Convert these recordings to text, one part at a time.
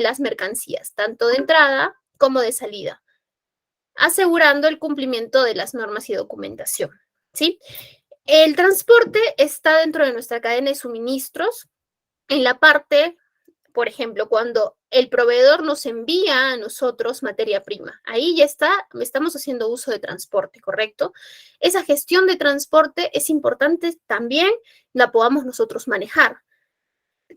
las mercancías, tanto de entrada como de salida, asegurando el cumplimiento de las normas y documentación, ¿sí? El transporte está dentro de nuestra cadena de suministros en la parte, por ejemplo, cuando el proveedor nos envía a nosotros materia prima. Ahí ya estamos haciendo uso de transporte, ¿correcto? Esa gestión de transporte es importante también la podamos nosotros manejar,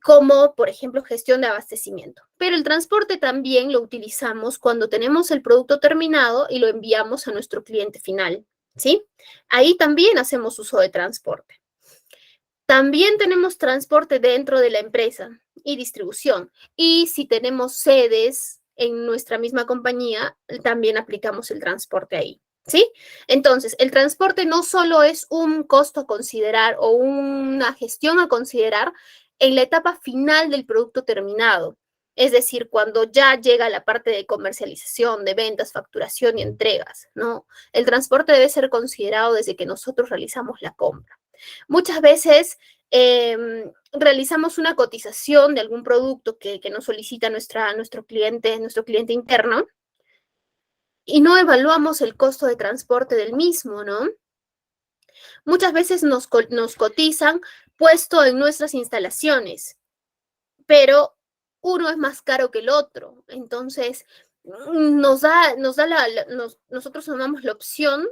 como por ejemplo gestión de abastecimiento. Pero el transporte también lo utilizamos cuando tenemos el producto terminado y lo enviamos a nuestro cliente final, ¿sí? Ahí también hacemos uso de transporte. También tenemos transporte dentro de la empresa y distribución. Y si tenemos sedes en nuestra misma compañía, también aplicamos el transporte ahí, ¿sí? Entonces, el transporte no solo es un costo a considerar o una gestión a considerar en la etapa final del producto terminado, es decir, cuando ya llega la parte de comercialización, de ventas, facturación y entregas, ¿no? El transporte debe ser considerado desde que nosotros realizamos la compra. Muchas veces realizamos una cotización de algún producto que nos solicita nuestro cliente interno, y no evaluamos el costo de transporte del mismo, ¿no? Muchas veces nos cotizan puesto en nuestras instalaciones, pero uno es más caro que el otro. Entonces, nosotros tomamos la opción,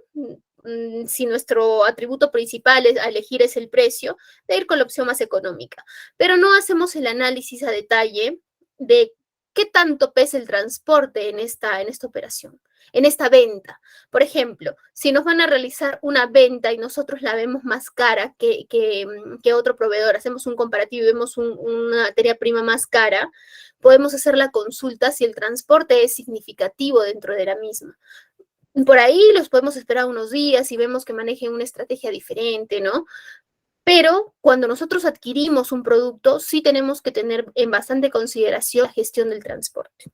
si nuestro atributo principal a elegir es el precio, de ir con la opción más económica. Pero no hacemos el análisis a detalle de qué tanto pesa el transporte en esta operación, en esta venta. Por ejemplo, si nos van a realizar una venta y nosotros la vemos más cara que otro proveedor, hacemos un comparativo y vemos una materia prima más cara, podemos hacer la consulta si el transporte es significativo dentro de la misma. Por ahí los podemos esperar unos días y vemos que manejen una estrategia diferente, ¿no? Pero cuando nosotros adquirimos un producto, sí tenemos que tener en bastante consideración la gestión del transporte,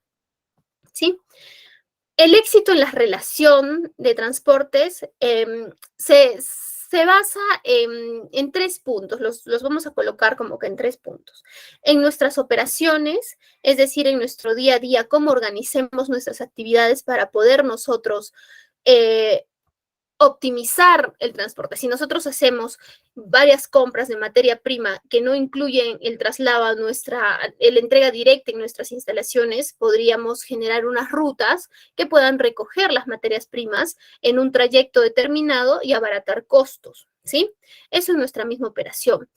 ¿sí? El éxito en la relación de transportes se basa en 3 puntos, los vamos a colocar como que en 3 puntos. En nuestras operaciones, es decir, en nuestro día a día, cómo organicemos nuestras actividades para poder nosotros eh, optimizar el transporte. Si nosotros hacemos varias compras de materia prima que no incluyen el traslado la entrega directa en nuestras instalaciones, podríamos generar unas rutas que puedan recoger las materias primas en un trayecto determinado y abaratar costos, ¿sí? Eso es nuestra misma operación.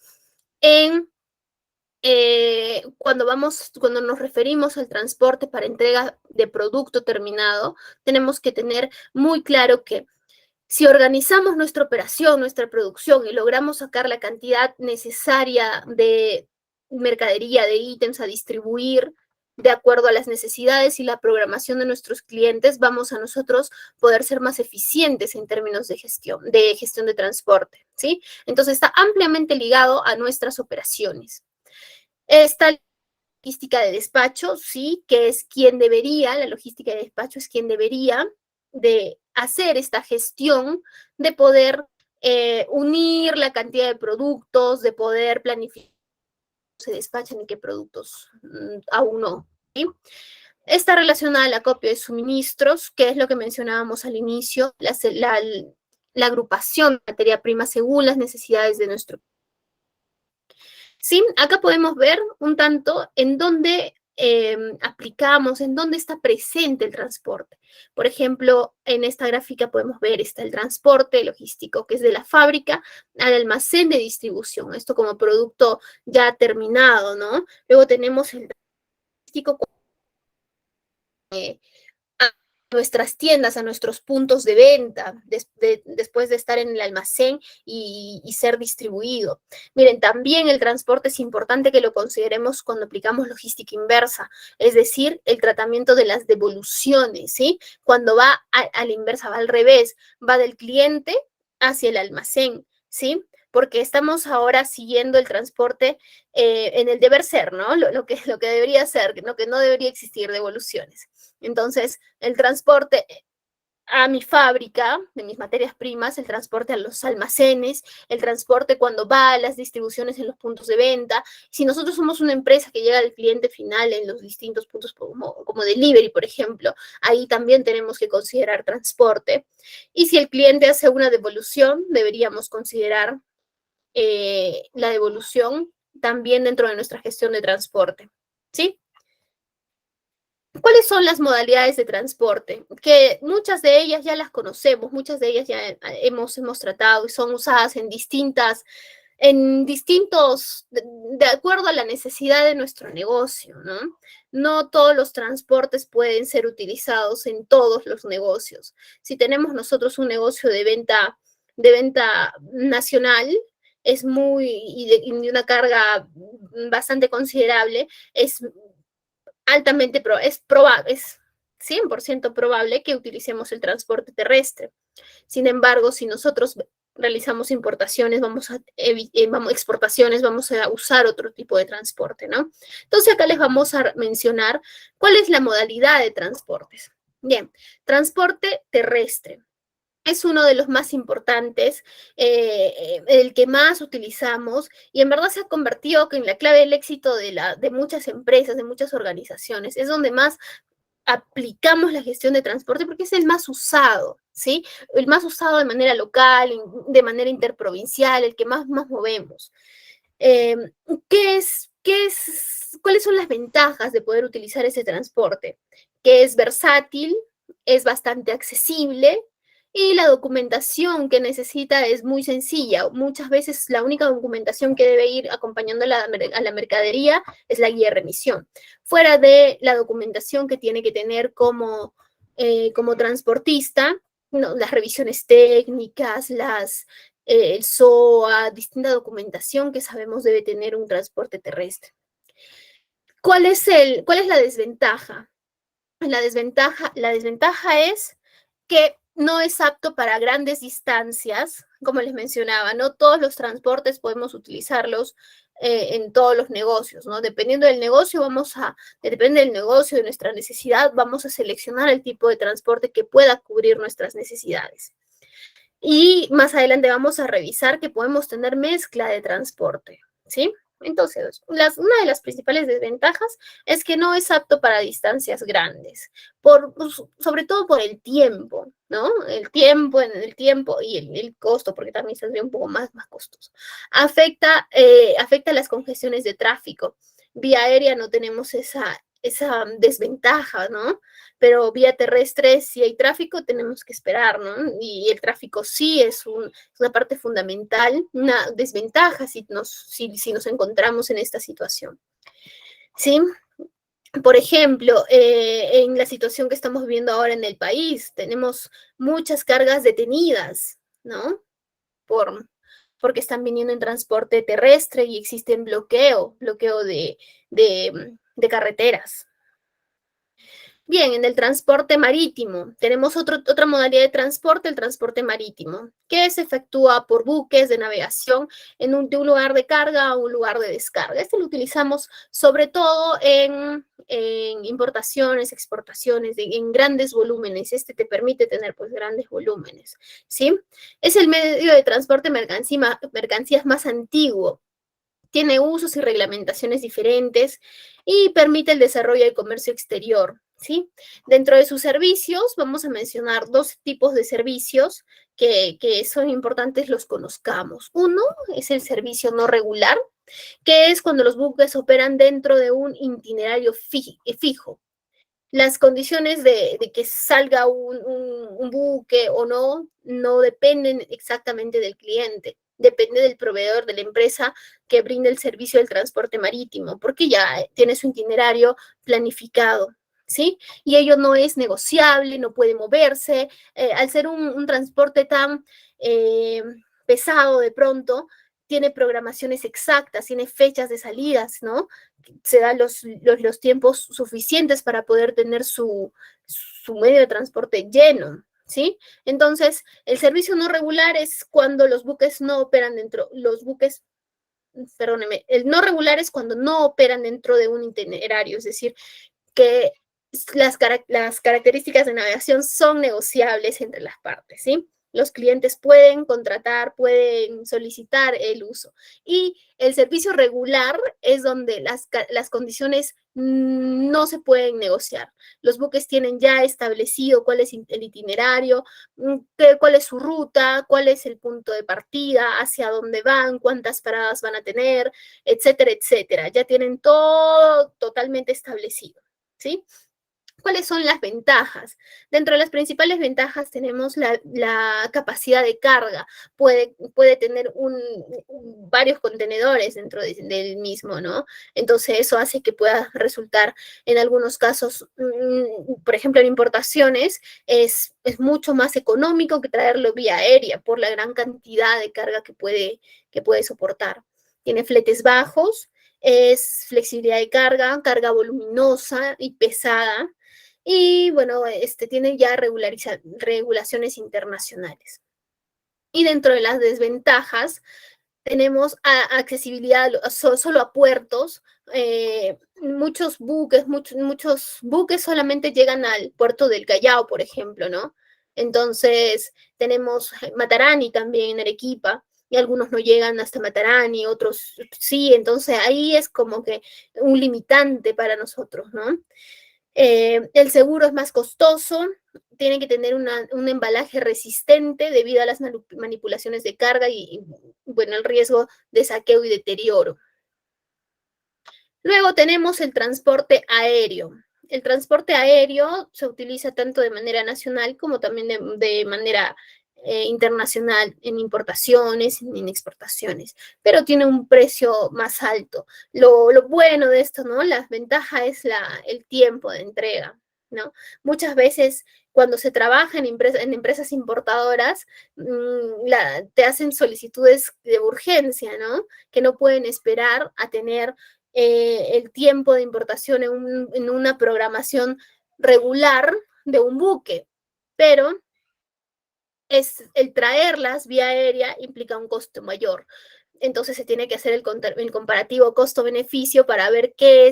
Cuando nos referimos al transporte para entrega de producto terminado, tenemos que tener muy claro que si organizamos nuestra operación, nuestra producción y logramos sacar la cantidad necesaria de mercadería, de ítems a distribuir de acuerdo a las necesidades y la programación de nuestros clientes, vamos a nosotros poder ser más eficientes en términos de gestión de transporte, ¿sí? Entonces está ampliamente ligado a nuestras operaciones. Esta logística de despacho, sí, que es la logística de despacho es quien debería de hacer esta gestión, de poder unir la cantidad de productos, de poder planificar se despachan y qué productos aún no, ¿sí? Está relacionada al acopio de suministros, que es lo que mencionábamos al inicio, la agrupación de materia prima según las necesidades de nuestro. Sí, acá podemos ver un tanto en dónde aplicamos, en dónde está presente el transporte. Por ejemplo, en esta gráfica podemos ver está el transporte logístico, que es de la fábrica al almacén de distribución, esto como producto ya terminado, ¿no? Luego tenemos el logístico a nuestras tiendas, a nuestros puntos de venta, después de estar en el almacén y ser distribuido. Miren, también el transporte es importante que lo consideremos cuando aplicamos logística inversa, es decir, el tratamiento de las devoluciones, ¿sí? Cuando va a la inversa, va al revés, va del cliente hacia el almacén, ¿sí? Porque estamos ahora siguiendo el transporte en el deber ser, ¿no? Lo que debería ser, lo que no debería existir devoluciones. Entonces, el transporte a mi fábrica de mis materias primas, el transporte a los almacenes, el transporte cuando va a las distribuciones en los puntos de venta. Si nosotros somos una empresa que llega al cliente final en los distintos puntos como delivery, por ejemplo, ahí también tenemos que considerar transporte. Y si el cliente hace una devolución, deberíamos considerar la devolución también dentro de nuestra gestión de transporte. ¿Sí? ¿Cuáles son las modalidades de transporte? Que muchas de ellas ya las conocemos, muchas de ellas ya hemos tratado y son usadas en distintos, de acuerdo a la necesidad de nuestro negocio, ¿no? No todos los transportes pueden ser utilizados en todos los negocios. Si tenemos nosotros un negocio de venta nacional, es y de una carga bastante considerable, es 100% probable que utilicemos el transporte terrestre. Sin embargo, si nosotros realizamos importaciones, exportaciones, vamos a usar otro tipo de transporte, ¿no? Entonces acá les vamos a mencionar cuál es la modalidad de transportes. Bien, transporte terrestre. Es uno de los más importantes, el que más utilizamos y en verdad se ha convertido en la clave del éxito de muchas empresas, de muchas organizaciones. Es donde más aplicamos la gestión de transporte porque es el más usado, ¿sí? El más usado de manera local, de manera interprovincial, el que más movemos. Eh, ¿Cuáles son las ventajas de poder utilizar ese transporte? Que es versátil, es bastante accesible y la documentación que necesita es muy sencilla. Muchas veces la única documentación que debe ir acompañando a la mercadería es la guía de remisión. Fuera de la documentación que tiene que tener como transportista, no, las revisiones técnicas, el SOA, distinta documentación que sabemos debe tener un transporte terrestre. ¿Cuál es la desventaja? La desventaja es que no es apto para grandes distancias, como les mencionaba, no todos los transportes podemos utilizarlos en todos los negocios, ¿no? Dependiendo del negocio, depende del negocio, de nuestra necesidad, vamos a seleccionar el tipo de transporte que pueda cubrir nuestras necesidades. Y más adelante vamos a revisar que podemos tener mezcla de transporte, ¿sí? Entonces, una de las principales desventajas es que no es apto para distancias grandes, sobre todo por el tiempo, ¿no? El tiempo y el costo, porque también saldría un poco más costoso. Afecta las congestiones de tráfico. Vía aérea no tenemos esa desventaja, ¿no? Pero vía terrestre, si hay tráfico, tenemos que esperar, ¿no? Y el tráfico sí es una parte fundamental, una desventaja si nos encontramos en esta situación, ¿sí? Por ejemplo, en la situación que estamos viviendo ahora en el país, tenemos muchas cargas detenidas, ¿no? Porque están viniendo en transporte terrestre y existen bloqueo de carreteras. Bien, en el transporte marítimo tenemos otra modalidad de transporte, el transporte marítimo, que se efectúa por buques de navegación de un lugar de carga a un lugar de descarga. Este lo utilizamos sobre todo en importaciones, exportaciones, en grandes volúmenes. Este te permite tener pues grandes volúmenes, ¿sí? Es el medio de transporte mercancías más antiguo. Tiene usos y reglamentaciones diferentes y permite el desarrollo del comercio exterior, ¿sí? Dentro de sus servicios vamos a mencionar dos tipos de servicios que son importantes los conozcamos. Uno es el servicio no regular, que es cuando los buques operan dentro de un itinerario fijo. Las condiciones de que salga un buque o no dependen exactamente del cliente, depende del proveedor, de la empresa que brinda el servicio del transporte marítimo, porque ya tiene su itinerario planificado, ¿sí? Y ello no es negociable, no puede moverse. Al ser un transporte tan pesado de pronto, tiene programaciones exactas, tiene fechas de salidas, ¿no? Se dan los tiempos suficientes para poder tener su medio de transporte lleno, ¿sí? Entonces, el servicio no regular es cuando los buques no operan perdóneme, el no regular es cuando no operan dentro de un itinerario, es decir, que las características de navegación son negociables entre las partes, ¿sí? Los clientes pueden contratar, pueden solicitar el uso. Y el servicio regular es donde las condiciones no se pueden negociar. Los buques tienen ya establecido cuál es el itinerario, cuál es su ruta, cuál es el punto de partida, hacia dónde van, cuántas paradas van a tener, etcétera, etcétera. Ya tienen todo totalmente establecido, ¿sí? ¿Cuáles son las ventajas? Dentro de las principales ventajas tenemos la capacidad de carga. Puede tener varios contenedores dentro del mismo, ¿no? Entonces eso hace que pueda resultar en algunos casos, por ejemplo, en importaciones, es mucho más económico que traerlo vía aérea por la gran cantidad de carga que puede soportar. Tiene fletes bajos, es flexibilidad de carga, carga voluminosa y pesada, y bueno, tiene ya regulaciones internacionales. Y dentro de las desventajas, tenemos accesibilidad solo a puertos. Muchos buques solamente llegan al puerto del Callao, por ejemplo, ¿no? Entonces, tenemos Matarani también en Arequipa, y algunos no llegan hasta Matarani, otros sí, entonces ahí es como que un limitante para nosotros, ¿no? El seguro es más costoso, tiene que tener un embalaje resistente debido a las manipulaciones de carga y, bueno, el riesgo de saqueo y deterioro. Luego tenemos el transporte aéreo. El transporte aéreo se utiliza tanto de manera nacional como también de manera internacional en importaciones, en exportaciones, pero tiene un precio más alto. Lo bueno de esto, ¿no? La ventaja es el tiempo de entrega, ¿no? Muchas veces cuando se trabaja en empresas importadoras, te hacen solicitudes de urgencia, ¿no? Que no pueden esperar a tener el tiempo de importación en una programación regular de un buque, pero el traerlas vía aérea implica un costo mayor. Entonces se tiene que hacer el comparativo costo-beneficio para ver qué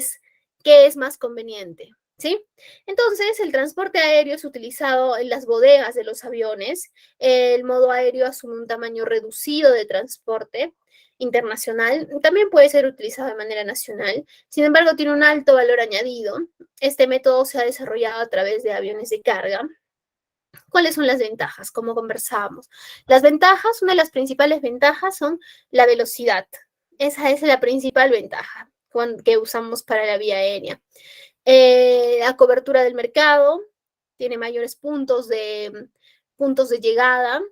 es más conveniente, ¿sí? Entonces el transporte aéreo es utilizado en las bodegas de los aviones. El modo aéreo asume un tamaño reducido de transporte internacional. También puede ser utilizado de manera nacional. Sin embargo, tiene un alto valor añadido. Este método se ha desarrollado a través de aviones de carga. ¿Cuáles son las ventajas? Como conversábamos. Las ventajas, una de las principales ventajas son la velocidad. Esa es la principal ventaja que usamos para la vía aérea. La cobertura del mercado, tiene mayores puntos de llegada,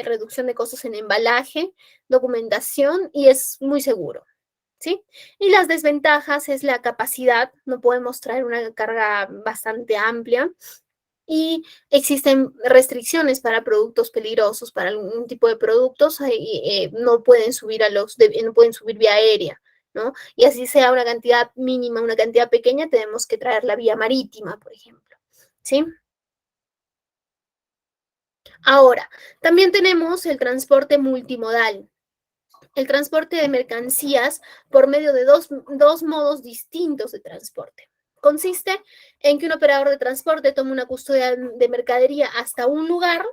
reducción de costos en embalaje, documentación y es muy seguro, ¿sí? Y las desventajas es la capacidad, no podemos traer una carga bastante amplia, y existen restricciones para productos peligrosos, para algún tipo de productos, no pueden subir no pueden subir vía aérea, ¿no? Y así sea una cantidad mínima, una cantidad pequeña, tenemos que traer la vía marítima, por ejemplo, ¿sí? Ahora, también tenemos el transporte multimodal. El transporte de mercancías por medio de dos modos distintos de transporte. Consiste en que un operador de transporte toma una custodia de mercadería hasta un lugar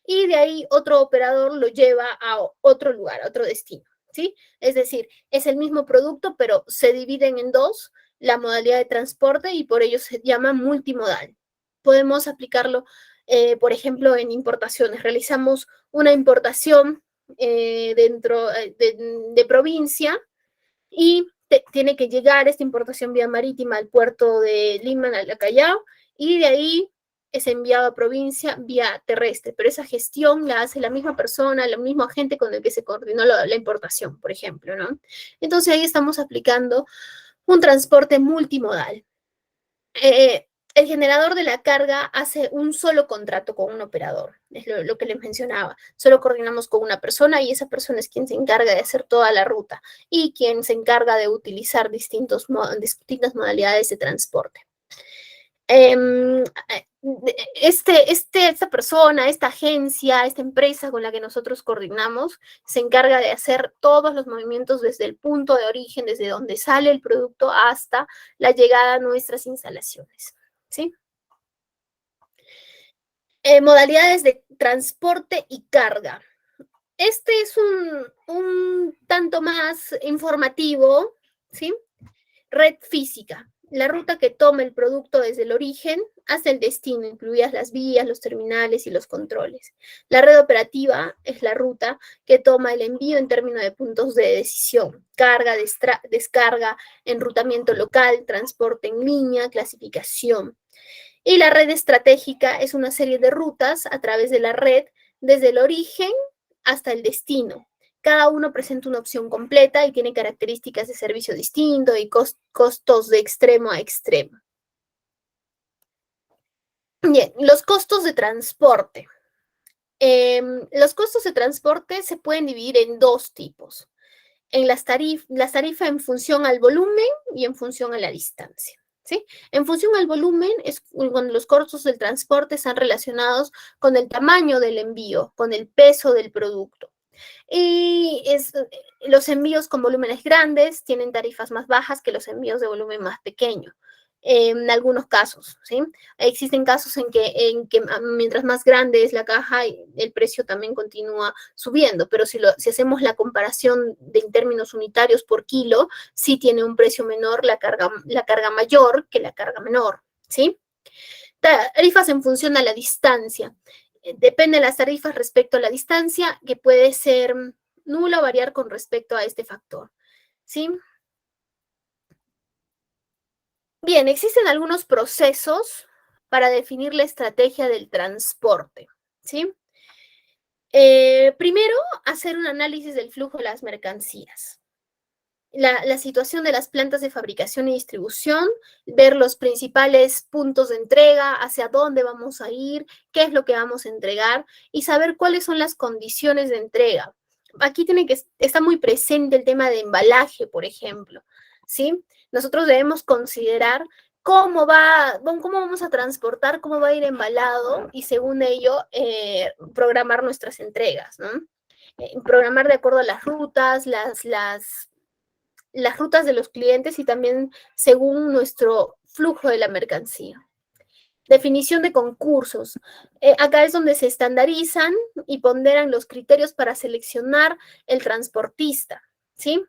y de ahí otro operador lo lleva a otro lugar, a otro destino, ¿sí? Es decir, es el mismo producto, pero se dividen en dos la modalidad de transporte y por ello se llama multimodal. Podemos aplicarlo, por ejemplo, en importaciones. Realizamos una importación dentro de provincia y tiene que llegar esta importación vía marítima al puerto de Lima, al Callao, y de ahí es enviado a provincia vía terrestre, pero esa gestión la hace la misma persona, el mismo agente con el que se coordinó la importación, por ejemplo, ¿no? Entonces ahí estamos aplicando un transporte multimodal. El generador de la carga hace un solo contrato con un operador, es lo que les mencionaba. Solo coordinamos con una persona y esa persona es quien se encarga de hacer toda la ruta y quien se encarga de utilizar distintas modalidades de transporte. Esta persona, esta agencia, esta empresa con la que nosotros coordinamos, se encarga de hacer todos los movimientos desde el punto de origen, desde donde sale el producto hasta la llegada a nuestras instalaciones. ¿sí? Modalidades de transporte y carga. Este es un tanto más informativo, ¿sí? Red física, la ruta que toma el producto desde el origen hasta el destino, incluidas las vías, los terminales y los controles. La red operativa es la ruta que toma el envío en términos de puntos de decisión, carga, descarga, enrutamiento local, transporte en línea, clasificación. Y la red estratégica es una serie de rutas a través de la red desde el origen hasta el destino. Cada uno presenta una opción completa y tiene características de servicio distinto y costos de extremo a extremo. Bien, los costos de transporte. Los costos de transporte se pueden dividir en dos tipos. En las tarifas en función al volumen y en función a la distancia. ¿Sí? En función al volumen es cuando los costos del transporte están relacionados con el tamaño del envío, con el peso del producto. Y los envíos con volúmenes grandes tienen tarifas más bajas que los envíos de volumen más pequeño. En algunos casos, ¿sí? Existen casos en que mientras más grande es la caja, el precio también continúa subiendo, pero si hacemos la comparación en términos unitarios por kilo, sí tiene un precio menor la carga mayor que la carga menor, ¿sí? Tarifas en función a la distancia. Depende de las tarifas respecto a la distancia, que puede ser nula o variar con respecto a este factor, ¿sí? Bien, existen algunos procesos para definir la estrategia del transporte, ¿sí? Primero, hacer un análisis del flujo de las mercancías. La situación de las plantas de fabricación y distribución, ver los principales puntos de entrega, hacia dónde vamos a ir, qué es lo que vamos a entregar y saber cuáles son las condiciones de entrega. Aquí tiene que estar muy presente el tema de embalaje, por ejemplo, ¿sí? Nosotros debemos considerar cómo vamos a transportar, cómo va a ir embalado y según ello programar nuestras entregas, ¿no? Programar de acuerdo a las rutas, las rutas de los clientes y también según nuestro flujo de la mercancía. Definición de concursos. Acá es donde se estandarizan y ponderan los criterios para seleccionar el transportista, ¿sí?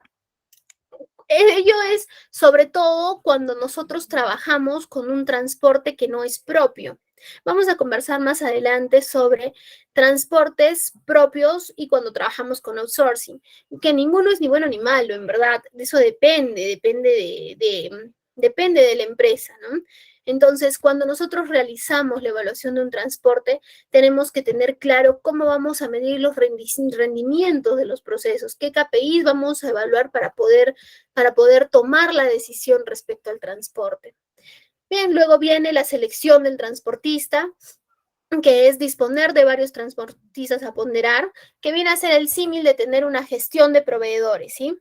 Ello es sobre todo cuando nosotros trabajamos con un transporte que no es propio. Vamos a conversar más adelante sobre transportes propios y cuando trabajamos con outsourcing, que ninguno es ni bueno ni malo, en verdad. Eso depende de la empresa, ¿no? Entonces, cuando nosotros realizamos la evaluación de un transporte, tenemos que tener claro cómo vamos a medir los rendimientos de los procesos, qué KPIs vamos a evaluar para poder tomar la decisión respecto al transporte. Bien, luego viene la selección del transportista, que es disponer de varios transportistas a ponderar, que viene a ser el símil de tener una gestión de proveedores, ¿sí?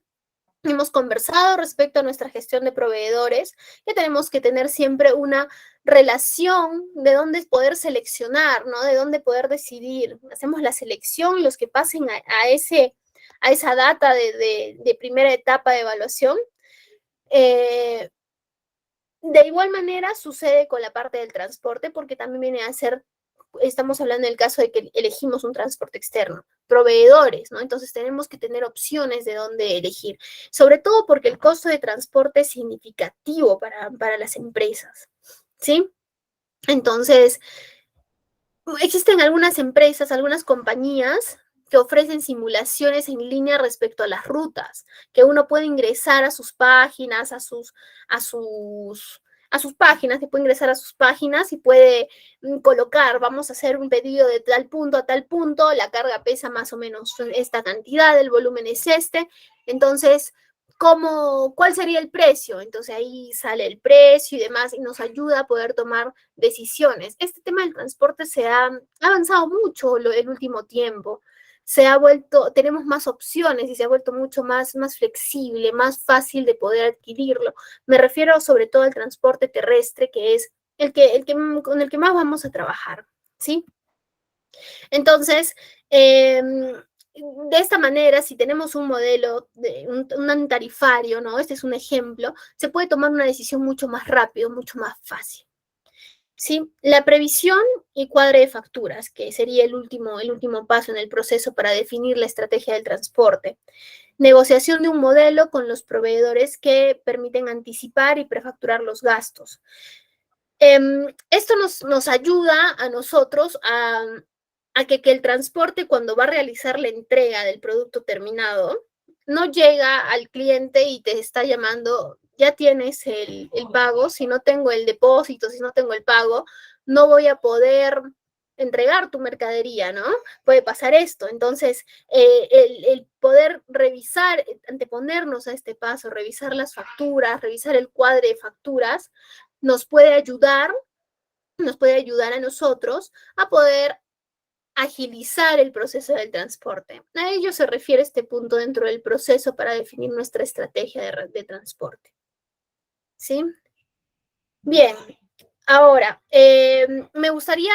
Hemos conversado respecto a nuestra gestión de proveedores, que tenemos que tener siempre una relación de dónde poder seleccionar, ¿no? De dónde poder decidir. Hacemos la selección, los que pasen a esa data de primera etapa de evaluación. De igual manera sucede con la parte del transporte, porque también viene a ser, estamos hablando del caso de que elegimos un transporte externo, proveedores, ¿no? Entonces tenemos que tener opciones de dónde elegir, sobre todo porque el costo de transporte es significativo para las empresas, ¿sí? Entonces, existen algunas empresas, algunas compañías que ofrecen simulaciones en línea respecto a las rutas, que uno puede ingresar a sus páginas, a sus páginas, se puede ingresar a sus páginas y puede colocar, vamos a hacer un pedido de tal punto a tal punto, la carga pesa más o menos esta cantidad, el volumen es este, entonces ¿cuál sería el precio? Entonces ahí sale el precio y demás y nos ayuda a poder tomar decisiones. Este tema del transporte se ha avanzado mucho el último tiempo. Tenemos más opciones y se ha vuelto mucho más flexible, más fácil de poder adquirirlo. Me refiero sobre todo al transporte terrestre, que es con el que más vamos a trabajar, ¿sí? Entonces, de esta manera, si tenemos un modelo, un tarifario, ¿no? Este es un ejemplo, se puede tomar una decisión mucho más rápido, mucho más fácil. ¿sí? La previsión y cuadre de facturas, que sería el último paso en el proceso para definir la estrategia del transporte. Negociación de un modelo con los proveedores que permiten anticipar y prefacturar los gastos. Esto nos ayuda a nosotros a que el transporte, cuando va a realizar la entrega del producto terminado, no llega al cliente y te está llamando, ya tienes el pago, si no tengo el depósito, si no tengo el pago, no voy a poder entregar tu mercadería, ¿no? Puede pasar esto. Entonces, el poder revisar, anteponernos a este paso, revisar las facturas, revisar el cuadre de facturas, nos puede ayudar, nos puede ayudar a nosotros a poder agilizar el proceso del transporte. A ello se refiere este punto dentro del proceso para definir nuestra estrategia de transporte. ¿Sí? Bien, ahora, me gustaría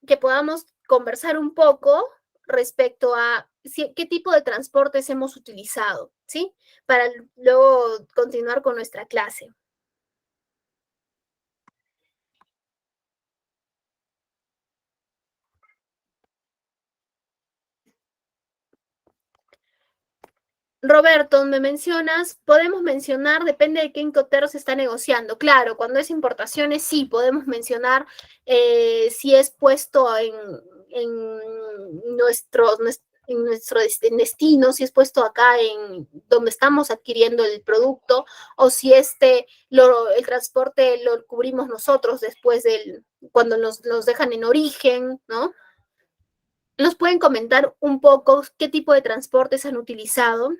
que podamos conversar un poco respecto a qué tipo de transportes hemos utilizado, ¿sí? Para luego continuar con nuestra clase. Roberto, me mencionas, podemos mencionar, depende de qué Incoterm se está negociando. Claro, cuando es importaciones, sí, podemos mencionar si es puesto en nuestro destino, si es puesto acá en donde estamos adquiriendo el producto, o si el transporte lo cubrimos nosotros después cuando nos dejan en origen, ¿no? ¿Nos pueden comentar un poco qué tipo de transportes han utilizado?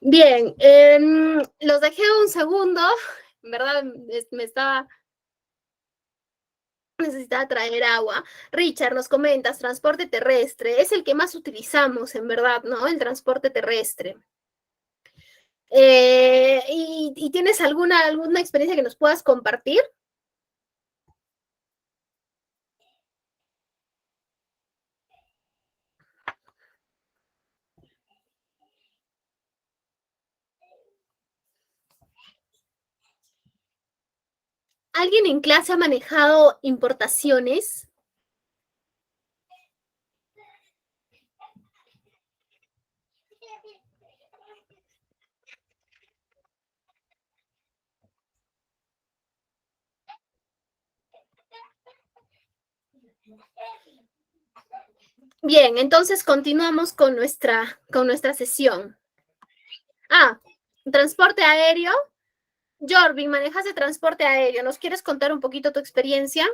Bien, los dejé un segundo, en verdad necesitaba traer agua. Richard, nos comentas, transporte terrestre, es el que más utilizamos, en verdad, ¿no? El transporte terrestre. ¿Y tienes alguna experiencia que nos puedas compartir? ¿Alguien en clase ha manejado importaciones? Bien, entonces continuamos con nuestra sesión. Ah, transporte aéreo. Jorvin, manejas de transporte aéreo. ¿Nos quieres contar un poquito tu experiencia?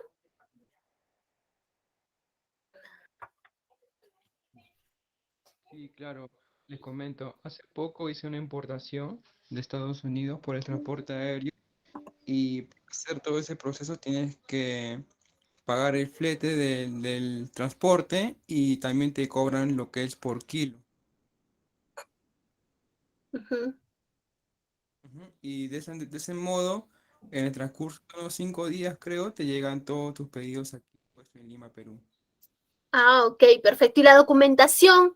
Sí, claro, les comento, hace poco hice una importación de Estados Unidos por el transporte aéreo y para hacer todo ese proceso tienes que pagar el flete del transporte y también te cobran lo que es por kilo. Ujú. Ujú. Y de ese modo, en el transcurso de unos 5 días, creo, te llegan todos tus pedidos aquí, pues, en Lima, Perú. Ah, ok, perfecto. ¿Y la documentación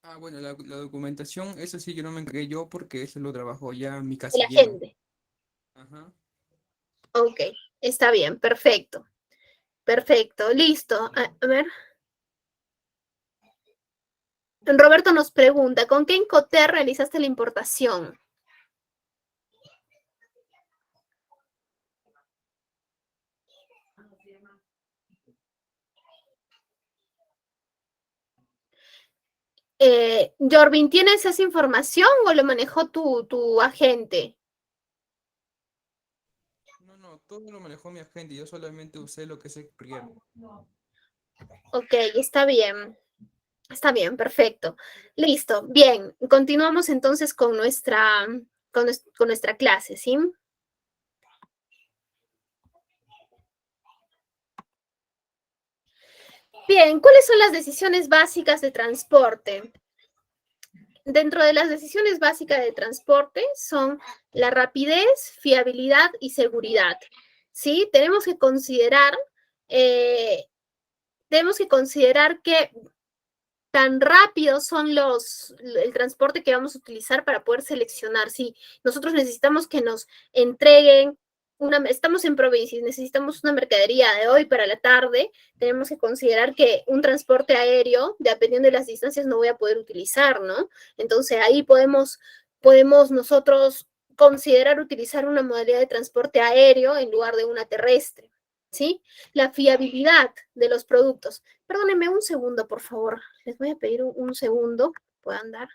Ah, bueno, la documentación, eso sí, yo no me encargué yo porque eso lo trabajó ya mi de la casillero. gente? Ajá. Ok, está bien, perfecto. Perfecto, listo. A ver, Roberto nos pregunta, ¿con qué Incoterm realizaste la importación? Jorvin, ¿tienes esa información o lo manejó tu agente? No, no, todo lo manejó mi agente, yo solamente usé lo que es el courier. Ok, está bien. Está bien, perfecto. Listo. Bien, continuamos entonces con nuestra clase, ¿sí? Bien, ¿cuáles son las decisiones básicas de transporte? Dentro de las decisiones básicas de transporte son la rapidez, fiabilidad y seguridad. ¿Sí? Eh, tenemos que considerar que tan rápidos son el transporte que vamos a utilizar para poder seleccionar. Si nosotros necesitamos que nos entreguen estamos en provincia y necesitamos una mercadería de hoy para la tarde, tenemos que considerar que un transporte aéreo, dependiendo de las distancias, no voy a poder utilizar, ¿no? Entonces ahí podemos nosotros considerar utilizar una modalidad de transporte aéreo en lugar de una terrestre, ¿sí? La fiabilidad de los productos. Perdónenme un segundo, por favor. Les voy a pedir un segundo. Puedan dar.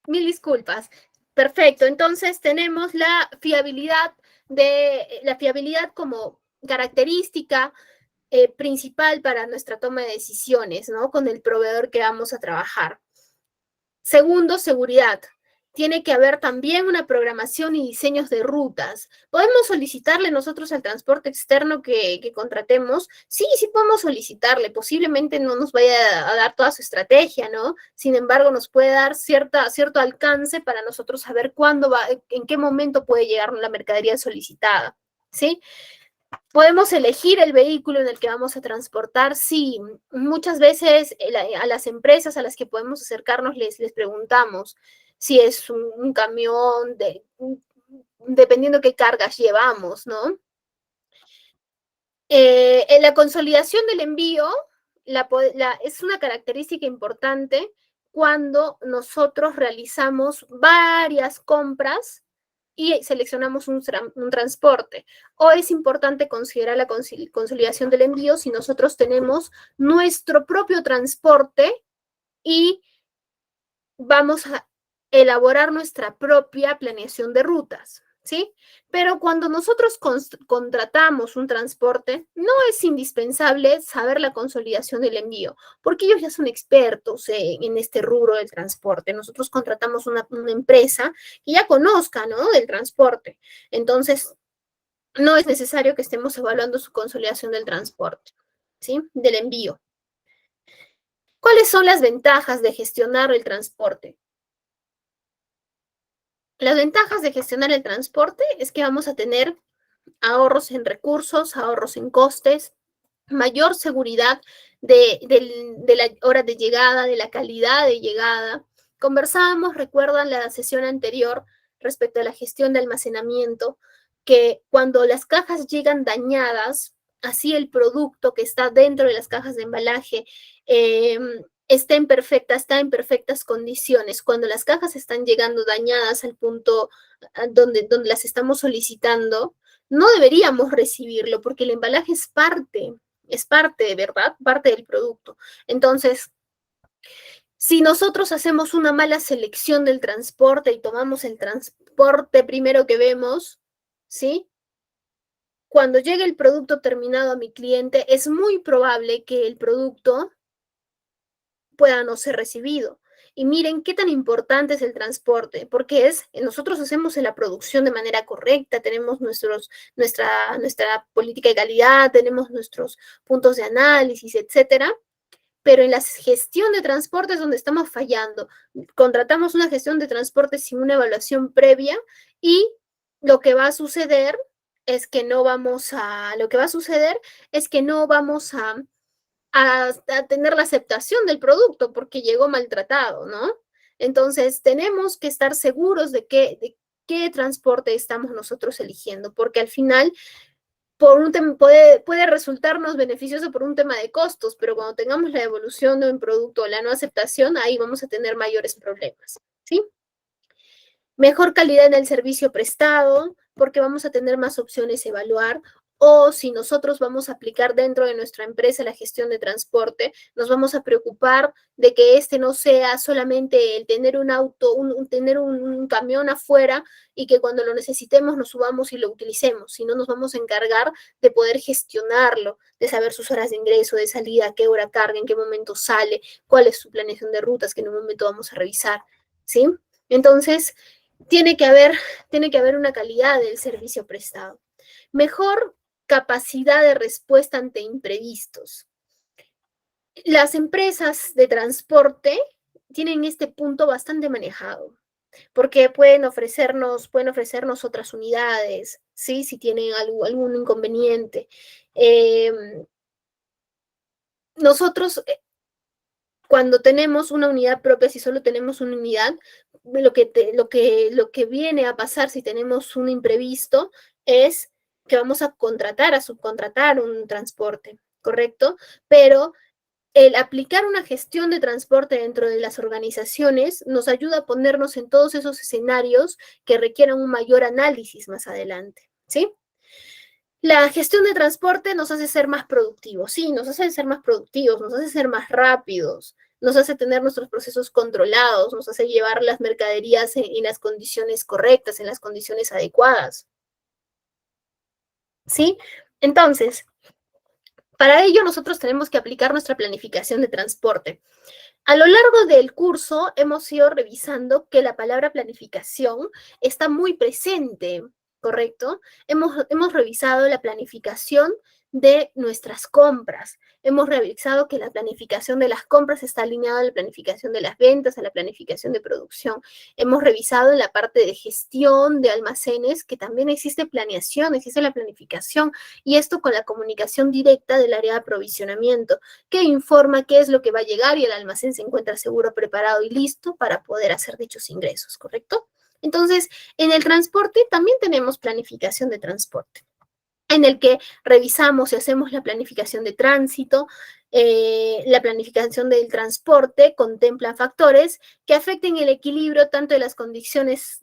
Mil disculpas. Perfecto. Entonces tenemos la fiabilidad como característica principal para nuestra toma de decisiones, ¿no? Con el proveedor que vamos a trabajar. Segundo, seguridad. Tiene que haber también una programación y diseños de rutas. ¿Podemos solicitarle nosotros al transporte externo que contratemos? Sí, sí podemos solicitarle. Posiblemente no nos vaya a dar toda su estrategia, ¿no? Sin embargo, nos puede dar cierto alcance para nosotros saber cuándo va, en qué momento puede llegar la mercadería solicitada, ¿sí? Podemos elegir el vehículo en el que vamos a transportar. Sí, muchas veces a las empresas a las que podemos acercarnos les preguntamos si es un camión, dependiendo qué cargas llevamos, ¿no? En la consolidación del envío es una característica importante cuando nosotros realizamos varias compras y seleccionamos un transporte. O es importante considerar la consolidación del envío si nosotros tenemos nuestro propio transporte y vamos a elaborar nuestra propia planeación de rutas, ¿sí? Pero cuando nosotros contratamos un transporte, no es indispensable saber la consolidación del envío, porque ellos ya son expertos en este rubro del transporte. Nosotros contratamos una empresa que ya conozca, ¿no? Del transporte. Entonces, no es necesario que estemos evaluando su consolidación del transporte, ¿sí? Del envío. ¿Cuáles son las ventajas de gestionar el transporte? Las ventajas de gestionar el transporte es que vamos a tener ahorros en recursos, ahorros en costes, mayor seguridad de la hora de llegada, de la calidad de llegada. Conversábamos, recuerdan la sesión anterior respecto a la gestión de almacenamiento, que cuando las cajas llegan dañadas, así el producto que está dentro de las cajas de embalaje eh, está en perfectas condiciones. Cuando las cajas están llegando dañadas al punto donde las estamos solicitando, no deberíamos recibirlo porque el embalaje es parte, ¿verdad? Parte del producto. Entonces, si nosotros hacemos una mala selección del transporte y tomamos el transporte primero que vemos, ¿sí? Cuando llegue el producto terminado a mi cliente, es muy probable que el producto pueda no ser recibido. Y miren qué tan importante es el transporte, porque nosotros hacemos la producción de manera correcta, tenemos nuestra política de calidad, tenemos nuestros puntos de análisis, etcétera, pero en la gestión de transporte es donde estamos fallando. Contratamos una gestión de transporte sin una evaluación previa y lo que va a suceder lo que va a suceder es que no vamos a tener la aceptación del producto porque llegó maltratado, ¿no? Entonces, tenemos que estar seguros de qué transporte estamos nosotros eligiendo, porque al final puede resultarnos beneficioso por un tema de costos, pero cuando tengamos la devolución de un producto o la no aceptación, ahí vamos a tener mayores problemas, ¿sí? Mejor calidad en el servicio prestado, porque vamos a tener más opciones a evaluar. o si nosotros vamos a aplicar dentro de nuestra empresa la gestión de transporte, nos vamos a preocupar de que este no sea solamente el tener un auto, tener un camión afuera y que cuando lo necesitemos nos subamos y lo utilicemos, sino nos vamos a encargar de poder gestionarlo, de saber sus horas de ingreso, de salida, a qué hora carga, en qué momento sale, cuál es su planeación de rutas que en un momento vamos a revisar, ¿sí? Entonces, tiene que haber una calidad del servicio prestado. Mejor capacidad de respuesta ante imprevistos. Las empresas de transporte tienen este punto bastante manejado, porque pueden ofrecernos otras unidades, ¿sí? Si tienen algún inconveniente. Nosotros, cuando tenemos una unidad propia, si solo tenemos una unidad, lo que viene a pasar si tenemos un imprevisto es que vamos a subcontratar un transporte, ¿correcto? Pero el aplicar una gestión de transporte dentro de las organizaciones nos ayuda a ponernos en todos esos escenarios que requieran un mayor análisis más adelante, ¿sí? La gestión de transporte nos hace ser más productivos, sí, nos hace ser más productivos, nos hace ser más rápidos, nos hace tener nuestros procesos controlados, nos hace llevar las mercaderías en las condiciones correctas, en las condiciones adecuadas, ¿sí? Entonces, para ello nosotros tenemos que aplicar nuestra planificación de transporte. A lo largo del curso hemos ido revisando que la palabra planificación está muy presente, ¿correcto? Hemos revisado la planificación de nuestras compras. Hemos revisado que la planificación de las compras está alineada a la planificación de las ventas, a la planificación de producción. Hemos revisado en la parte de gestión de almacenes que también existe planeación, existe la planificación y esto con la comunicación directa del área de aprovisionamiento que informa qué es lo que va a llegar y el almacén se encuentra seguro, preparado y listo para poder hacer dichos ingresos, ¿correcto? Entonces, en el transporte también tenemos planificación de transporte, en el que revisamos y hacemos la planificación de tránsito. La planificación del transporte contempla factores que afecten el equilibrio tanto de las condiciones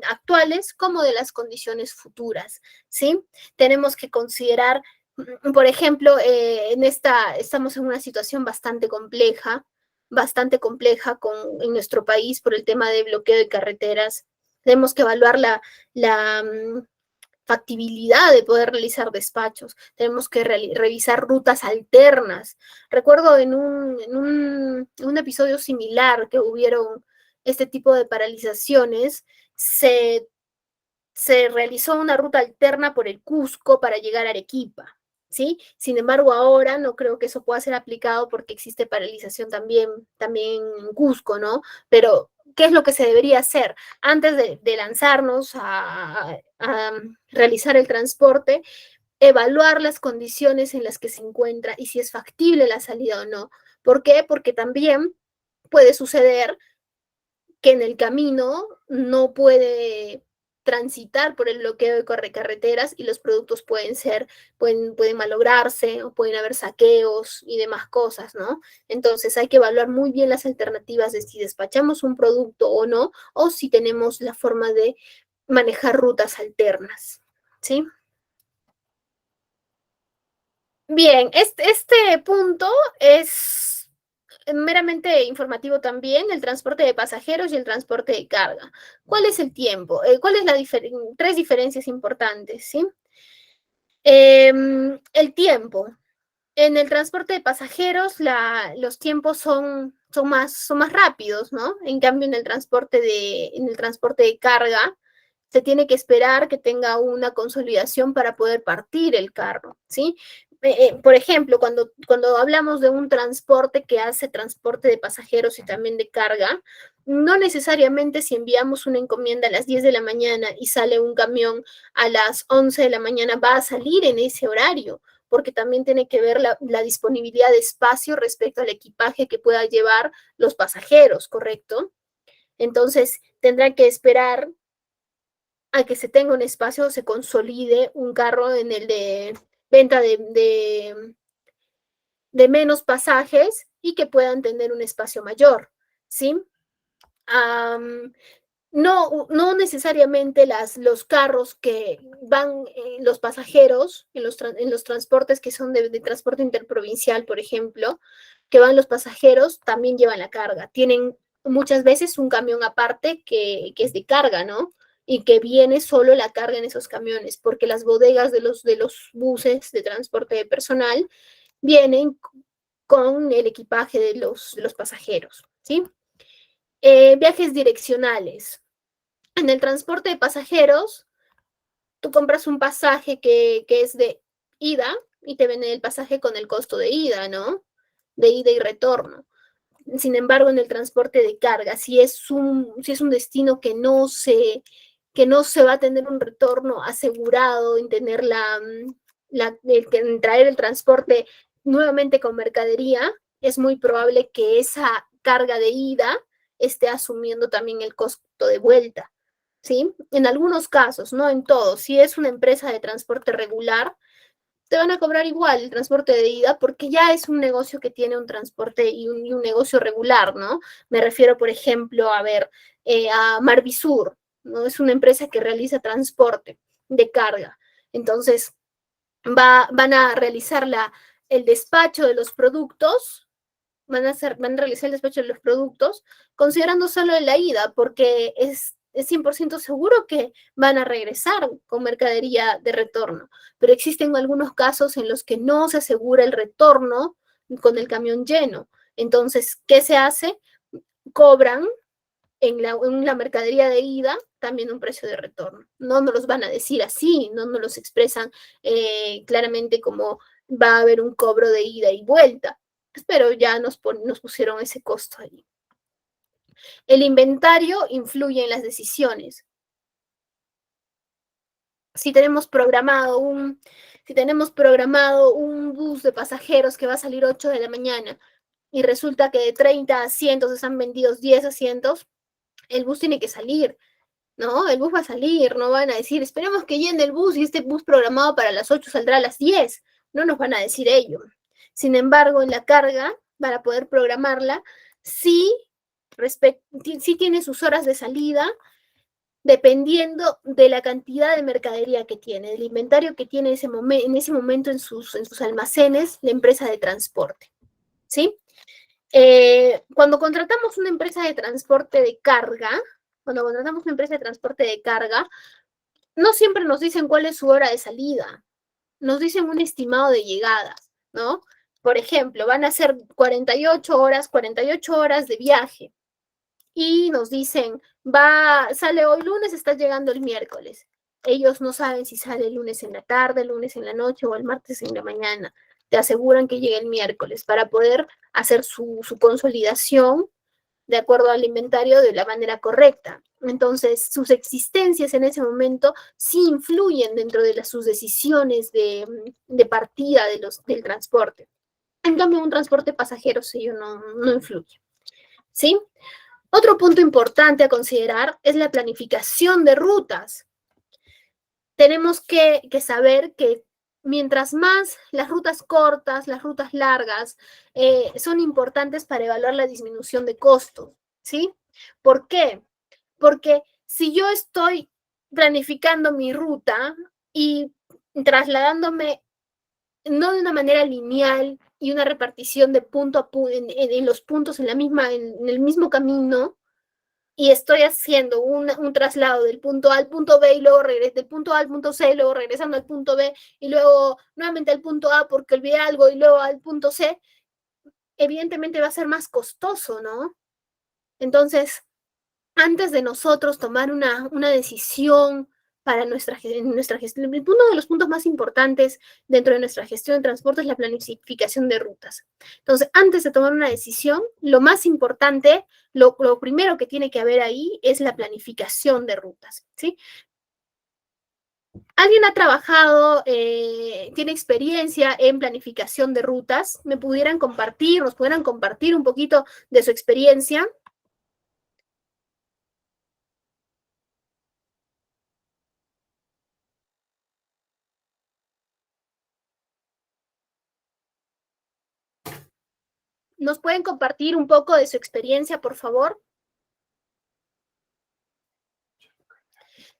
actuales como de las condiciones futuras, ¿sí? Tenemos que considerar, por ejemplo, estamos en una situación bastante compleja en nuestro país por el tema de bloqueo de carreteras. Tenemos que evaluar la factibilidad de poder realizar despachos, tenemos que revisar rutas alternas. Recuerdo en un episodio similar que hubieron este tipo de paralizaciones, se realizó una ruta alterna por el Cusco para llegar a Arequipa, ¿sí? Sin embargo, ahora no creo que eso pueda ser aplicado porque existe paralización también en Cusco, ¿no? Pero, ¿qué es lo que se debería hacer? Antes de lanzarnos a realizar el transporte, evaluar las condiciones en las que se encuentra y si es factible la salida o no. ¿Por qué? Porque también puede suceder que en el camino no puede transitar por el bloqueo de carreteras y los productos pueden malograrse o pueden haber saqueos y demás cosas, ¿no? Entonces hay que evaluar muy bien las alternativas de si despachamos un producto o no, o si tenemos la forma de manejar rutas alternas, ¿sí? Bien, este punto es meramente informativo también, el transporte de pasajeros y el transporte de carga. ¿Cuál es el tiempo? ¿Cuál es tres diferencias importantes, ¿sí? El tiempo. En el transporte de pasajeros, los tiempos son más rápidos, ¿no? En cambio, en el transporte de carga, se tiene que esperar que tenga una consolidación para poder partir el carro, ¿sí? Por ejemplo, cuando hablamos de un transporte que hace transporte de pasajeros y también de carga, no necesariamente si enviamos una encomienda a las 10 de la mañana y sale un camión a las 11 de la mañana, va a salir en ese horario, porque también tiene que ver la disponibilidad de espacio respecto al equipaje que pueda llevar los pasajeros, ¿correcto? Entonces, tendrá que esperar a que se tenga un espacio, se consolide un carro en el de venta de menos pasajes y que puedan tener un espacio mayor, ¿sí? Um, no necesariamente los carros que van los pasajeros en los transportes que son de transporte interprovincial, por ejemplo, que van los pasajeros, también llevan la carga. Tienen muchas veces un camión aparte que es de carga, ¿no? Y que viene solo la carga en esos camiones, porque las bodegas de los buses de transporte de personal vienen con el equipaje de los pasajeros, ¿sí? Viajes direccionales. En el transporte de pasajeros, tú compras un pasaje que es de ida y te venden el pasaje con el costo de ida, ¿no? De ida y retorno. Sin embargo, en el transporte de carga, si es un destino que no se va a tener un retorno asegurado en tener en traer el transporte nuevamente con mercadería, es muy probable que esa carga de ida esté asumiendo también el costo de vuelta, ¿sí? En algunos casos, no en todos. Si es una empresa de transporte regular, te van a cobrar igual el transporte de ida porque ya es un negocio que tiene un transporte y un negocio regular, ¿no? Me refiero, por ejemplo, a Marvisur, ¿no? Es una empresa que realiza transporte de carga. Entonces, van a realizar el despacho de los productos, van a realizar el despacho de los productos considerando solo la ida, porque es 100% seguro que van a regresar con mercadería de retorno, pero existen algunos casos en los que no se asegura el retorno con el camión lleno. Entonces, ¿qué se hace? Cobran en la mercadería de ida también un precio de retorno. No nos los van a decir así, no nos los expresan claramente como va a haber un cobro de ida y vuelta, pero ya nos pusieron ese costo ahí. El inventario influye en las decisiones. Si tenemos programado un bus de pasajeros que va a salir 8 de la mañana y resulta que de 30 asientos están vendidos 10 asientos, el bus tiene que salir, ¿no? El bus va a salir, no van a decir, esperemos que llene el bus y este bus programado para las 8 saldrá a las 10. No nos van a decir ello. Sin embargo, en la carga, para poder programarla, sí, sí tiene sus horas de salida, dependiendo de la cantidad de mercadería que tiene, del inventario que tiene en ese momento en sus almacenes, la empresa de transporte, ¿sí? Cuando contratamos una empresa de transporte de carga, no siempre nos dicen cuál es su hora de salida, nos dicen un estimado de llegadas, ¿no? Por ejemplo, van a ser 48 horas de viaje y nos dicen, sale hoy lunes, está llegando el miércoles. Ellos no saben si sale el lunes en la tarde, el lunes en la noche o el martes en la mañana. Te aseguran que llegue el miércoles para poder hacer su consolidación de acuerdo al inventario de la manera correcta. Entonces, sus existencias en ese momento sí influyen dentro de sus decisiones de partida del transporte. En cambio, un transporte pasajero, sí, no influye. ¿Sí? Otro punto importante a considerar es la planificación de rutas. Tenemos que saber que mientras más las rutas cortas, las rutas largas, son importantes para evaluar la disminución de costos, ¿sí? ¿Por qué? Porque si yo estoy planificando mi ruta y trasladándome no de una manera lineal y una repartición de punto a punto en los puntos en el mismo camino, y estoy haciendo un traslado del punto A al punto B y luego del punto A al punto C, y luego regresando al punto B y luego nuevamente al punto A porque olvidé algo y luego al punto C, evidentemente va a ser más costoso, ¿no? Entonces, antes de nosotros tomar una decisión para nuestra gestión, uno de los puntos más importantes dentro de nuestra gestión de transporte es la planificación de rutas. Entonces, antes de tomar una decisión, lo más importante, lo primero que tiene que haber ahí es la planificación de rutas, ¿sí? ¿Alguien ha trabajado, tiene experiencia en planificación de rutas? ¿Nos pudieran compartir un poquito de su experiencia? ¿Nos pueden compartir un poco de su experiencia, por favor?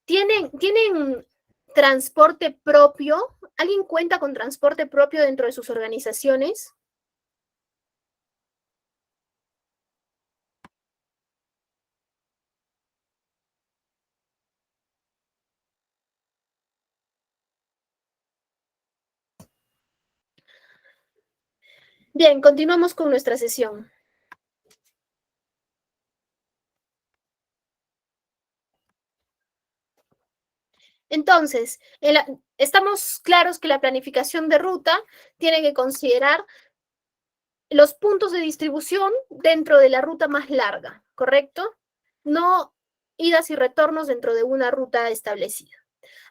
¿Tienen transporte propio? ¿Alguien cuenta con transporte propio dentro de sus organizaciones? Bien, continuamos con nuestra sesión. Entonces, estamos claros que la planificación de ruta tiene que considerar los puntos de distribución dentro de la ruta más larga, ¿correcto? No idas y retornos dentro de una ruta establecida.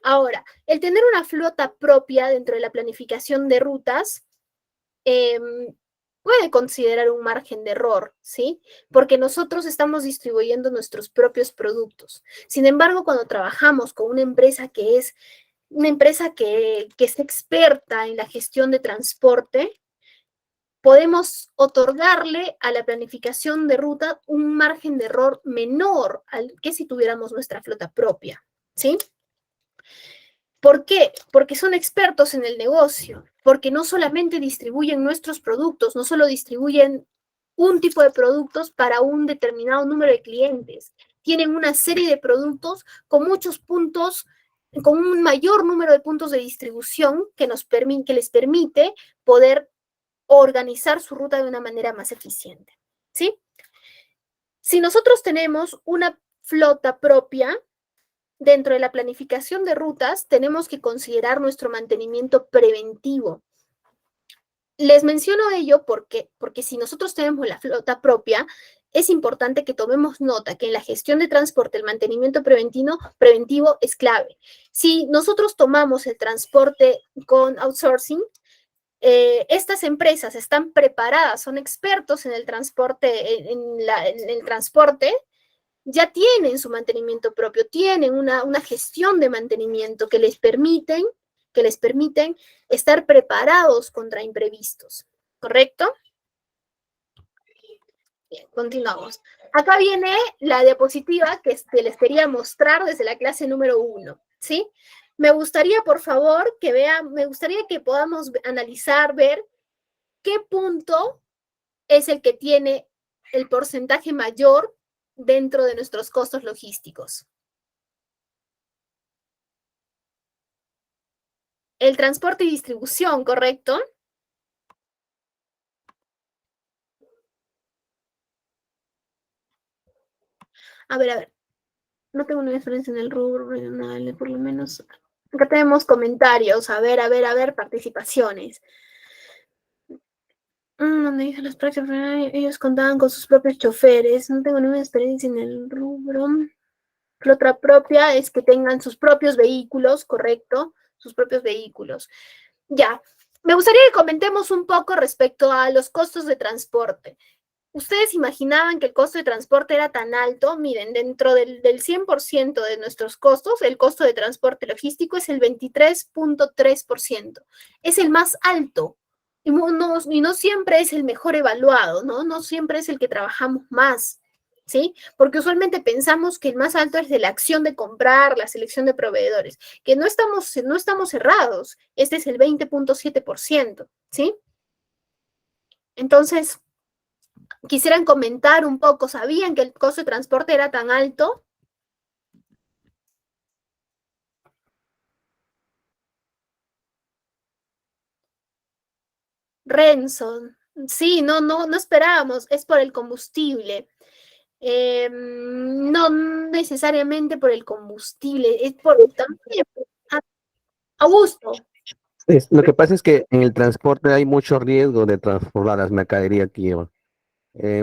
Ahora, el tener una flota propia dentro de la planificación de rutas eh, puede considerar un margen de error, ¿sí? Porque nosotros estamos distribuyendo nuestros propios productos. Sin embargo, cuando trabajamos con una empresa que es una empresa que es experta en la gestión de transporte, podemos otorgarle a la planificación de ruta un margen de error menor al que si tuviéramos nuestra flota propia, ¿sí? ¿Por qué? Porque son expertos en el negocio, porque no solamente distribuyen nuestros productos, no solo distribuyen un tipo de productos para un determinado número de clientes, tienen una serie de productos con muchos puntos, con un mayor número de puntos de distribución que les permite poder organizar su ruta de una manera más eficiente, ¿sí? Si nosotros tenemos una flota propia, dentro de la planificación de rutas, tenemos que considerar nuestro mantenimiento preventivo. Les menciono ello porque si nosotros tenemos la flota propia, es importante que tomemos nota que en la gestión de transporte el mantenimiento preventivo es clave. Si nosotros tomamos el transporte con outsourcing, estas empresas están preparadas, son expertos en el transporte, en el transporte, ya tienen su mantenimiento propio, tienen una gestión de mantenimiento que les permiten estar preparados contra imprevistos, ¿correcto? Bien, continuamos. Acá viene la diapositiva que les quería mostrar desde la clase número 1, ¿sí? Me gustaría, por favor, me gustaría que podamos analizar, ver qué punto es el que tiene el porcentaje mayor dentro de nuestros costos logísticos. El transporte y distribución, ¿correcto? A ver. No tengo una experiencia en el rubro regional, por lo menos. Acá tenemos comentarios. A ver, participaciones. Donde dice las prácticas, ellos contaban con sus propios choferes. No tengo ninguna experiencia en el rubro. La otra propia es que tengan sus propios vehículos, ¿correcto? Sus propios vehículos. Ya. Me gustaría que comentemos un poco respecto a los costos de transporte. ¿Ustedes imaginaban que el costo de transporte era tan alto? Miren, dentro del 100% de nuestros costos, el costo de transporte logístico es el 23.3%. Es el más alto. Y no siempre es el mejor evaluado, ¿no? No siempre es el que trabajamos más, ¿sí? Porque usualmente pensamos que el más alto es de la acción de comprar, la selección de proveedores, que no estamos cerrados. Este es el 20.7%, ¿sí? Entonces, quisieran comentar un poco, ¿sabían que el costo de transporte era tan alto? Renzo, sí, no esperábamos, es por el combustible. No necesariamente por el combustible, es por también. Ah, Augusto, Lo que pasa es que en el transporte hay mucho riesgo de transportar las mercaderías que llevan.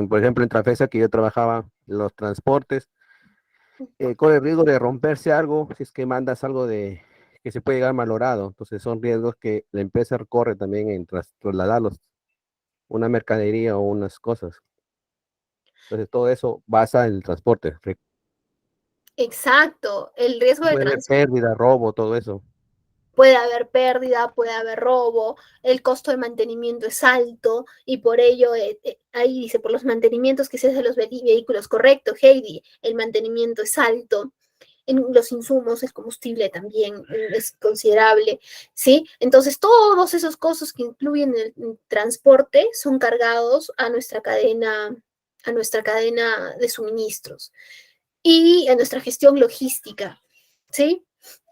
Por ejemplo, en Trafesa que yo trabajaba, los transportes, corre el riesgo de romperse algo si es que mandas algo de que se puede llegar malogrado. Entonces son riesgos que la empresa corre también en trasladarlos, una mercadería o unas cosas. Entonces todo eso basa en el transporte. exacto, el riesgo de Puede haber transporte. pérdida, robo, todo eso. Puede haber pérdida, puede haber robo, el costo de mantenimiento es alto y por ello, ahí dice, por los mantenimientos que se hacen de los vehículos, correcto, Heidi, el mantenimiento es alto. en los insumos, el combustible también es considerable, ¿sí? Entonces, todos esos costos que incluyen el transporte son cargados a nuestra cadena de suministros y a nuestra gestión logística, ¿sí?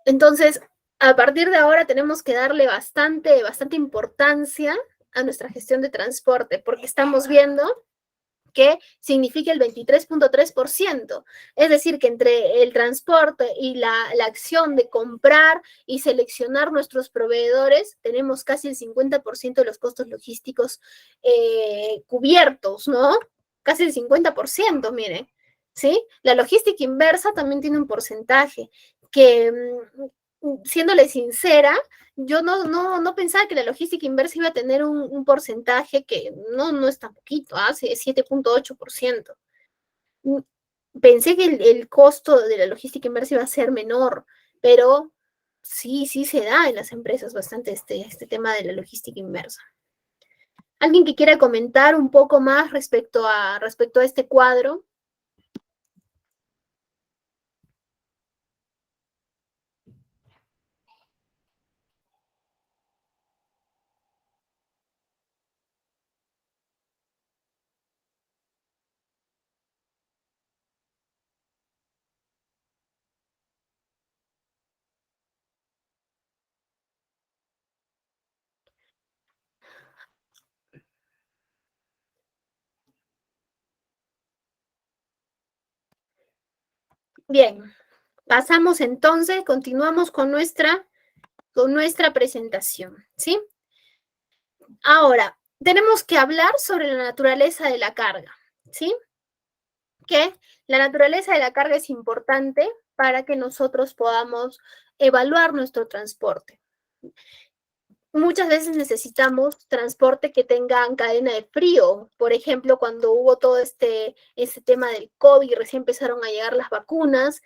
Entonces, a partir de ahora tenemos que darle bastante importancia a nuestra gestión de transporte, porque estamos viendo que significa el 23.3%. Es decir, que entre el transporte y la acción de comprar y seleccionar nuestros proveedores, tenemos casi el 50% de los costos logísticos cubiertos, ¿no? Casi el 50%, miren. ¿Sí? La logística inversa también tiene un porcentaje que, siéndole sincera, yo no pensaba que la logística inversa iba a tener un porcentaje que no es tan poquito, es 7.8%. Pensé que el costo de la logística inversa iba a ser menor, pero sí se da en las empresas bastante este tema de la logística inversa. ¿Alguien que quiera comentar un poco más respecto a este cuadro? Bien, pasamos entonces, continuamos con nuestra presentación, ¿sí? Ahora, tenemos que hablar sobre la naturaleza de la carga, ¿sí? Que la naturaleza de la carga es importante para que nosotros podamos evaluar nuestro transporte. Muchas veces necesitamos transporte que tenga cadena de frío. Por ejemplo, cuando hubo todo este tema del COVID, recién empezaron a llegar las vacunas,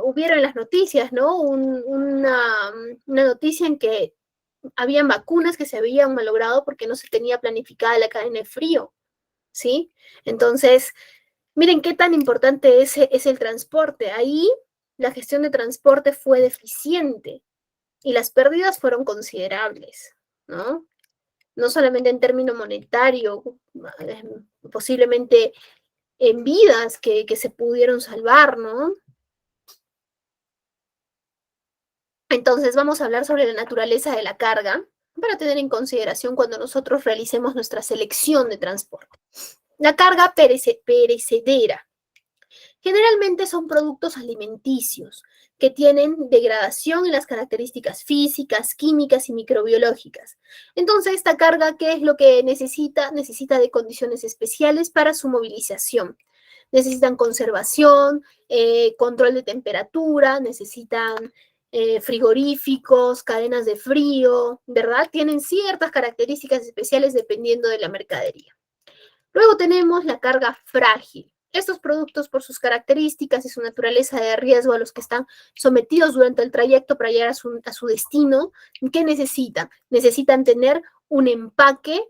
hubieron las noticias, ¿no? Una noticia en que habían vacunas que se habían malogrado porque no se tenía planificada la cadena de frío, ¿sí? Entonces, miren qué tan importante es el transporte. Ahí la gestión de transporte fue deficiente y las pérdidas fueron considerables, ¿no? No solamente en término monetario, posiblemente en vidas que se pudieron salvar, ¿no? Entonces vamos a hablar sobre la naturaleza de la carga para tener en consideración cuando nosotros realicemos nuestra selección de transporte. La carga perecedera. Generalmente son productos alimenticios que tienen degradación en las características físicas, químicas y microbiológicas. Entonces, esta carga, ¿qué es lo que necesita? Necesita de condiciones especiales para su movilización. Necesitan conservación, control de temperatura, necesitan frigoríficos, cadenas de frío, ¿verdad? Tienen ciertas características especiales dependiendo de la mercadería. Luego tenemos la carga frágil. Estos productos, por sus características y su naturaleza de riesgo a los que están sometidos durante el trayecto para llegar a su destino, ¿qué necesitan? Necesitan tener un empaque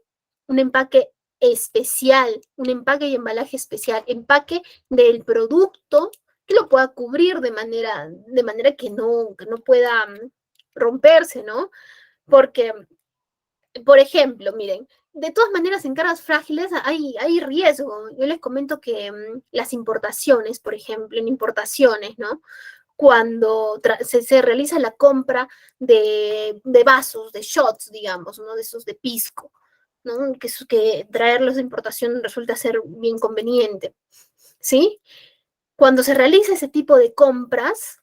especial, un empaque y embalaje especial, empaque del producto que lo pueda cubrir de manera que no pueda romperse, ¿no? Porque, por ejemplo, miren, de todas maneras, en cargas frágiles hay riesgo. Yo les comento que las importaciones, por ejemplo, en importaciones, ¿no? Cuando se realiza la compra de vasos, de shots, digamos, ¿no? De esos de pisco, ¿no? Que traerlos de importación resulta ser bien conveniente, ¿sí? Cuando se realiza ese tipo de compras,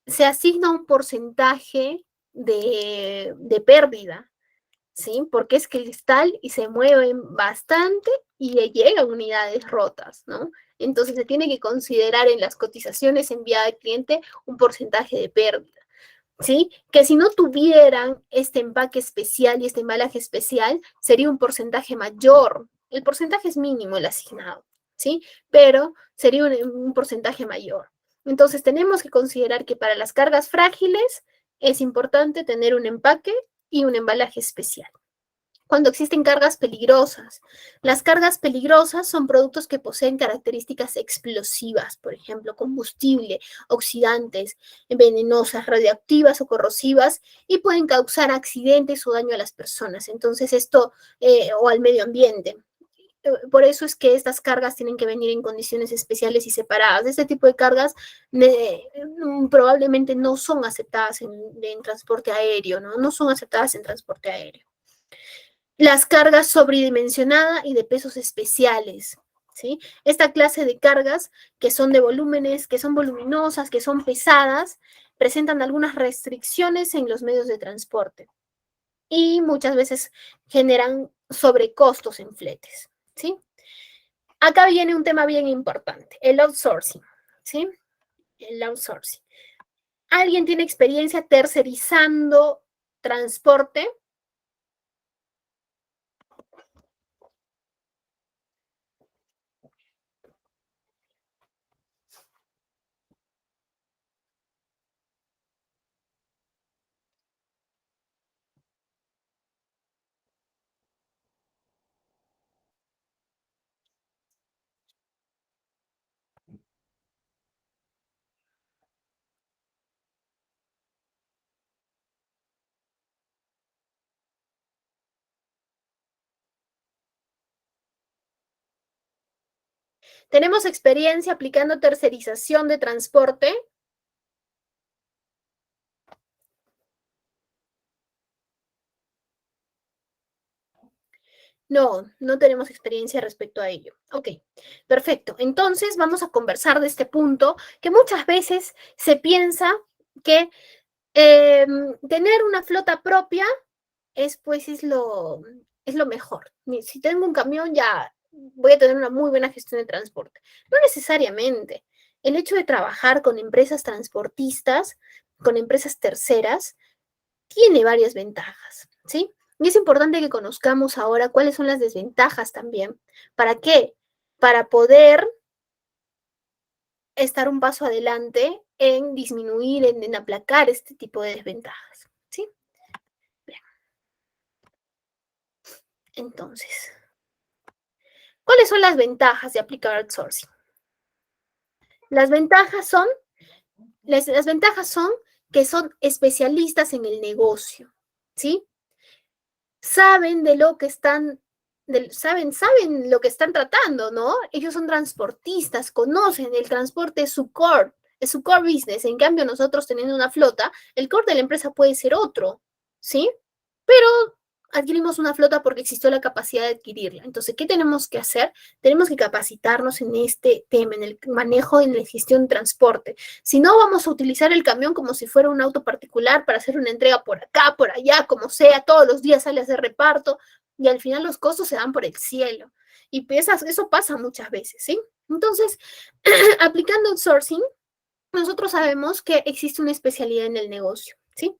se asigna un porcentaje de pérdida, ¿sí? Porque es cristal y se mueven bastante y llegan unidades rotas, ¿no? Entonces se tiene que considerar en las cotizaciones enviadas al cliente un porcentaje de pérdida, ¿sí? Que si no tuvieran este empaque especial y este embalaje especial, sería un porcentaje mayor. El porcentaje es mínimo el asignado, ¿sí? Pero sería un porcentaje mayor. Entonces tenemos que considerar que para las cargas frágiles es importante tener un empaque y un embalaje especial. cuando existen cargas peligrosas. Las cargas peligrosas son productos que poseen características explosivas, por ejemplo, combustible, oxidantes, venenosas, radioactivas o corrosivas, y pueden causar accidentes o daño a las personas. Entonces, esto, o al medio ambiente. Por eso es que estas cargas tienen que venir en condiciones especiales y separadas. Este tipo de cargas probablemente no son aceptadas en transporte aéreo, ¿no? No son aceptadas en transporte aéreo. Las cargas sobredimensionadas y de pesos especiales, ¿sí? Esta clase de cargas que son de volúmenes, que son voluminosas, que son pesadas, presentan algunas restricciones en los medios de transporte y muchas veces generan sobrecostos en fletes, ¿sí? Acá viene un tema bien importante, el outsourcing, ¿sí? El outsourcing. ¿Alguien tiene experiencia tercerizando transporte? ¿Tenemos experiencia aplicando tercerización de transporte? No, no tenemos experiencia respecto a ello. Ok, perfecto. Entonces vamos a conversar de este punto que muchas veces se piensa que tener una flota propia es lo mejor. Si tengo un camión ya voy a tener una muy buena gestión de transporte. No necesariamente. El hecho de trabajar con empresas transportistas, con empresas terceras, tiene varias ventajas, ¿sí? Y es importante que conozcamos ahora cuáles son las desventajas también. ¿Para qué? Para poder estar un paso adelante en disminuir, en aplacar este tipo de desventajas, ¿sí? Bien. Entonces, ¿cuáles son las ventajas de aplicar outsourcing? Las ventajas son, las ventajas son que son especialistas en el negocio, ¿sí? Saben de lo que están, saben lo que están tratando, ¿no? Ellos son transportistas, conocen el transporte es su core business. En cambio, nosotros teniendo una flota, el core de la empresa puede ser otro, ¿sí? Pero adquirimos una flota porque existió la capacidad de adquirirla. Entonces, ¿qué tenemos que hacer? Tenemos que capacitarnos en este tema, en el manejo, en la gestión de transporte. Si no, vamos a utilizar el camión como si fuera un auto particular para hacer una entrega por acá, por allá, como sea, todos los días sale a hacer reparto y al final los costos se dan por el cielo. Y eso pasa muchas veces, ¿sí? Entonces, aplicando outsourcing, nosotros sabemos que existe una especialidad en el negocio, ¿sí?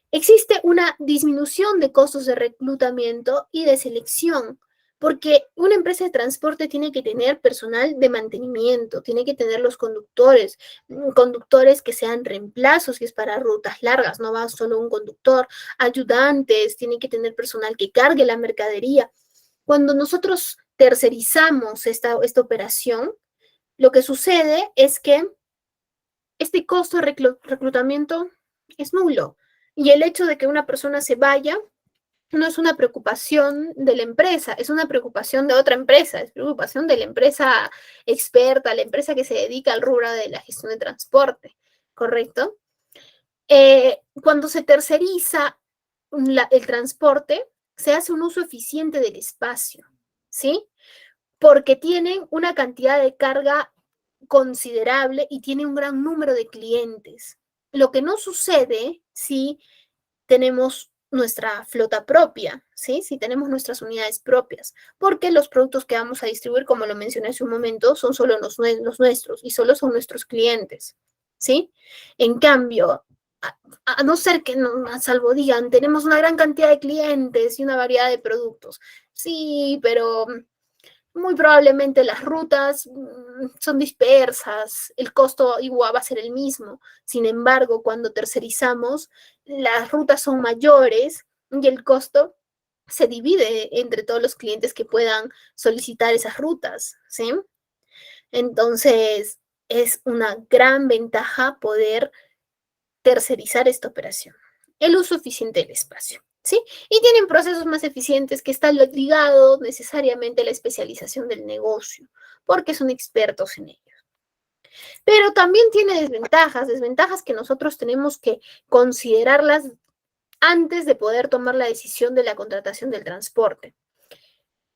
Existe una disminución de costos de reclutamiento y de selección, porque una empresa de transporte tiene que tener personal de mantenimiento, tiene que tener los conductores, conductores que sean reemplazos, si es para rutas largas, no va solo un conductor, ayudantes, tiene que tener personal que cargue la mercadería. Cuando nosotros tercerizamos esta operación, lo que sucede es que este costo de reclutamiento es nulo. Y el hecho de que una persona se vaya no es una preocupación de la empresa, es una preocupación de otra empresa, es preocupación de la empresa experta, la empresa que se dedica al rubro de la gestión de transporte, ¿correcto? Cuando se terceriza el transporte, se hace un uso eficiente del espacio, ¿sí? Porque tienen una cantidad de carga considerable y tiene un gran número de clientes. Lo que no sucede si tenemos nuestra flota propia, ¿sí? Si tenemos nuestras unidades propias, porque los productos que vamos a distribuir, como lo mencioné hace un momento, son solo los nuestros y solo son nuestros clientes, ¿sí? En cambio, a no ser que, a salvo digan, tenemos una gran cantidad de clientes y una variedad de productos, sí, pero muy probablemente las rutas son dispersas, el costo igual va a ser el mismo. Sin embargo, cuando tercerizamos, las rutas son mayores y el costo se divide entre todos los clientes que puedan solicitar esas rutas, ¿sí? Entonces, es una gran ventaja poder tercerizar esta operación. El uso eficiente del espacio, ¿sí? Y tienen procesos más eficientes que están ligados necesariamente a la especialización del negocio, porque son expertos en ello. Pero también tiene desventajas que nosotros tenemos que considerarlas antes de poder tomar la decisión de la contratación del transporte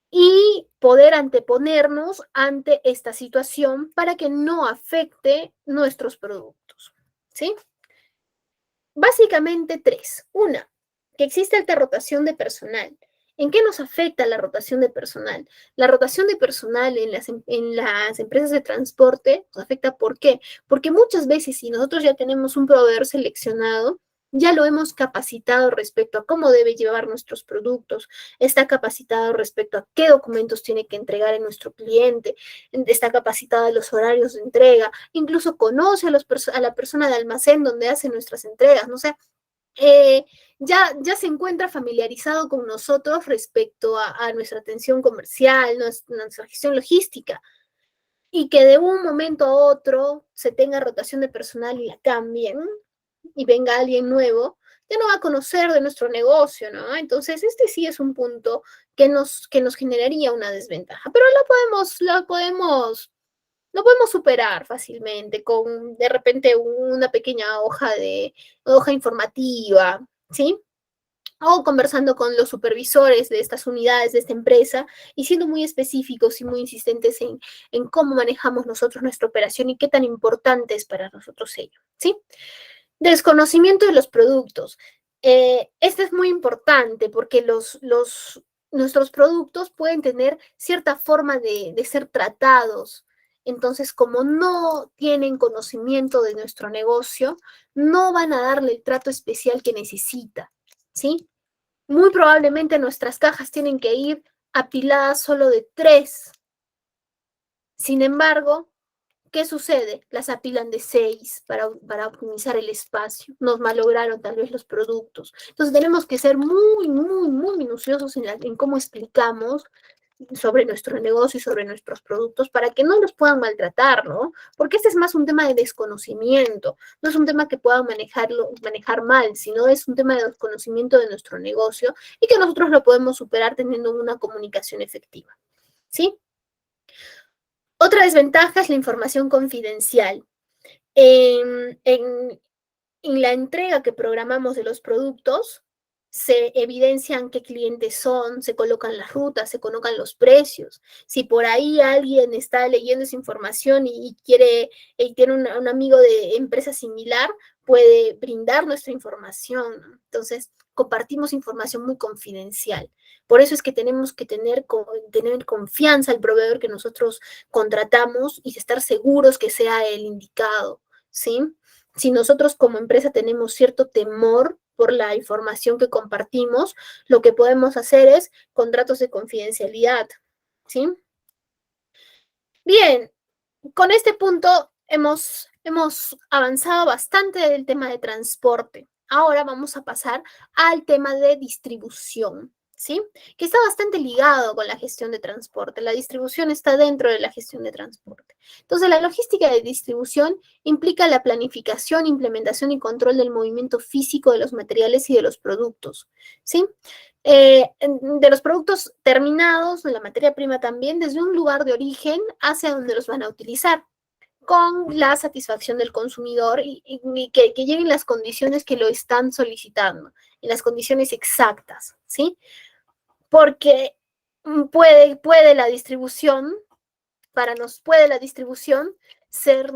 y poder anteponernos ante esta situación para que no afecte nuestros productos, ¿sí? Básicamente tres. Una, que existe alta rotación de personal. ¿En qué nos afecta la rotación de personal? La rotación de personal en las empresas de transporte nos afecta, ¿por qué? Porque muchas veces si nosotros ya tenemos un proveedor seleccionado, ya lo hemos capacitado respecto a cómo debe llevar nuestros productos, está capacitado respecto a qué documentos tiene que entregar en nuestro cliente, está capacitado en los horarios de entrega, incluso conoce a la persona de almacén donde hace nuestras entregas, no sé, ya se encuentra familiarizado con nosotros respecto a nuestra atención comercial, nuestra gestión logística, y que de un momento a otro se tenga rotación de personal y la cambien y venga alguien nuevo, ya no va a conocer de nuestro negocio, ¿no? Entonces, este sí es un punto que nos generaría una desventaja, pero lo podemos superar fácilmente con de repente una pequeña hoja informativa, ¿sí? O conversando con los supervisores de estas unidades, de esta empresa, y siendo muy específicos y muy insistentes en cómo manejamos nosotros nuestra operación y qué tan importante es para nosotros ello, ¿sí? Desconocimiento de los productos. Este es muy importante porque nuestros productos pueden tener cierta forma de ser tratados. Entonces, como no tienen conocimiento de nuestro negocio, no van a darle el trato especial que necesita, ¿sí? Muy probablemente nuestras cajas tienen que ir apiladas solo de 3. Sin embargo, ¿qué sucede? Las apilan de 6 para optimizar el espacio. Nos malograron tal vez los productos. Entonces tenemos que ser muy, muy, muy minuciosos en cómo explicamos sobre nuestro negocio y sobre nuestros productos para que no los puedan maltratar, ¿no? Porque este es más un tema de desconocimiento, no es un tema que puedan manejar mal, sino es un tema de desconocimiento de nuestro negocio y que nosotros lo podemos superar teniendo una comunicación efectiva, ¿sí? Otra desventaja es la información confidencial. En la entrega que programamos de los productos, se evidencian qué clientes son, se colocan las rutas, se colocan los precios. Si por ahí alguien está leyendo esa información y tiene un amigo de empresa similar, puede brindar nuestra información. Entonces, compartimos información muy confidencial. Por eso es que tenemos que tener confianza al proveedor que nosotros contratamos y estar seguros que sea el indicado, ¿sí? Si nosotros como empresa tenemos cierto temor por la información que compartimos, lo que podemos hacer es contratos de confidencialidad, ¿sí? Bien, con este punto hemos avanzado bastante del tema de transporte. Ahora vamos a pasar al tema de distribución, ¿sí? Que está bastante ligado con la gestión de transporte. La distribución está dentro de la gestión de transporte. Entonces, la logística de distribución implica la planificación, implementación y control del movimiento físico de los materiales y de los productos, ¿sí? De los productos terminados, de la materia prima también, desde un lugar de origen hacia donde los van a utilizar, con la satisfacción del consumidor y que lleguen las condiciones que lo están solicitando, en las condiciones exactas, ¿sí? Porque puede la distribución, puede la distribución ser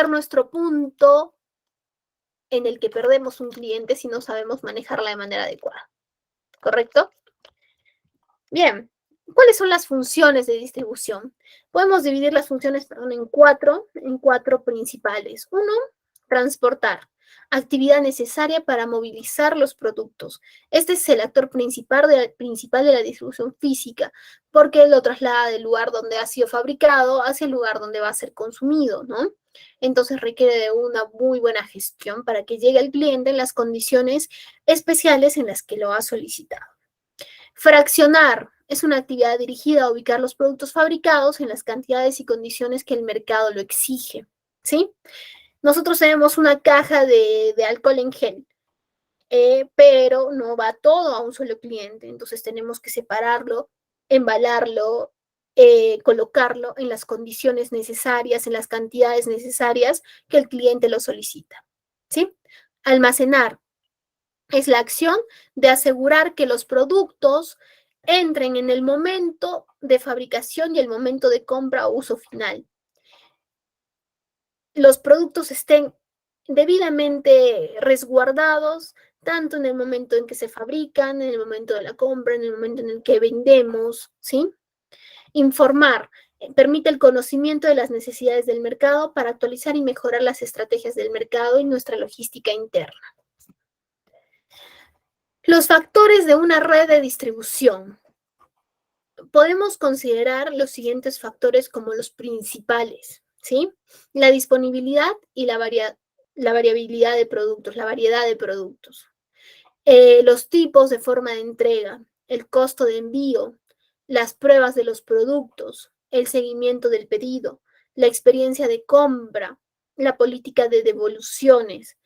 nuestro punto en el que perdemos un cliente si no sabemos manejarla de manera adecuada, ¿correcto? Bien, ¿cuáles son las funciones de distribución? Podemos dividir las funciones, en cuatro principales. Uno, transportar. actividad necesaria para movilizar los productos. Este es el actor principal de la distribución física, porque lo traslada del lugar donde ha sido fabricado hacia el lugar donde va a ser consumido, ¿no? Entonces requiere de una muy buena gestión para que llegue al cliente en las condiciones especiales en las que lo ha solicitado. Fraccionar es una actividad dirigida a ubicar los productos fabricados en las cantidades y condiciones que el mercado lo exige, ¿sí? Nosotros tenemos una caja de alcohol en gel, pero no va todo a un solo cliente, entonces tenemos que separarlo, embalarlo, colocarlo en las condiciones necesarias, en las cantidades necesarias que el cliente lo solicita, ¿sí? Almacenar es la acción de asegurar que los productos entren en el momento de fabricación y el momento de compra o uso final. Los productos estén debidamente resguardados, tanto en el momento en que se fabrican, en el momento de la compra, en el momento en el que vendemos, ¿sí? Informar permite el conocimiento de las necesidades del mercado para actualizar y mejorar las estrategias del mercado y nuestra logística interna. Los factores de una red de distribución. Podemos considerar los siguientes factores como los principales, ¿sí? La disponibilidad y la variabilidad de productos, la variedad de productos. Los tipos de forma de entrega, el costo de envío, las pruebas de los productos, el seguimiento del pedido, la experiencia de compra, la política de devoluciones,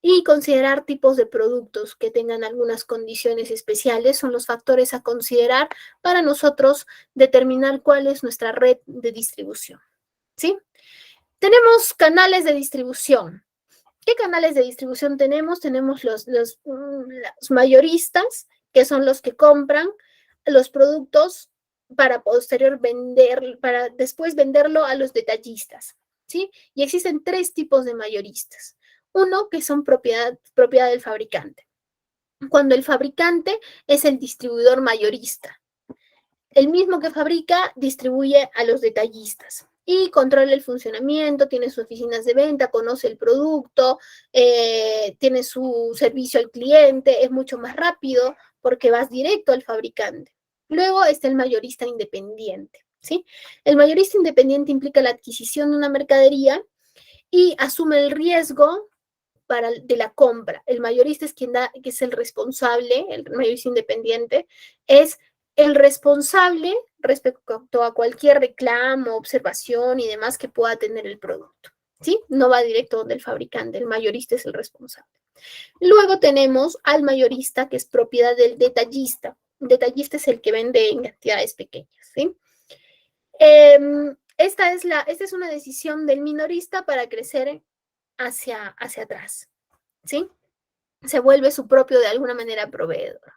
y considerar tipos de productos que tengan algunas condiciones especiales son los factores a considerar para nosotros determinar cuál es nuestra red de distribución, ¿sí? Tenemos canales de distribución. ¿Qué canales de distribución tenemos? Tenemos los mayoristas, que son los que compran los productos para para después venderlo a los detallistas, ¿sí? Y existen 3 tipos de mayoristas. Uno, que son propiedad del fabricante. Cuando el fabricante es el distribuidor mayorista. El mismo que fabrica distribuye a los detallistas y controla el funcionamiento, tiene sus oficinas de venta, conoce el producto, tiene su servicio al cliente, es mucho más rápido porque vas directo al fabricante. Luego está el mayorista independiente, ¿sí? El mayorista independiente implica la adquisición de una mercadería y asume el riesgo de la compra. El mayorista es quien que es el responsable, el mayorista independiente, es el responsable respecto a cualquier reclamo, observación y demás que pueda tener el producto, ¿sí? No va directo donde el fabricante, el mayorista es el responsable. Luego tenemos al mayorista, que es propiedad del detallista. El detallista es el que vende en cantidades pequeñas, ¿sí? Esta es una decisión del minorista para crecer hacia atrás, ¿sí? Se vuelve su propio, de alguna manera, proveedor.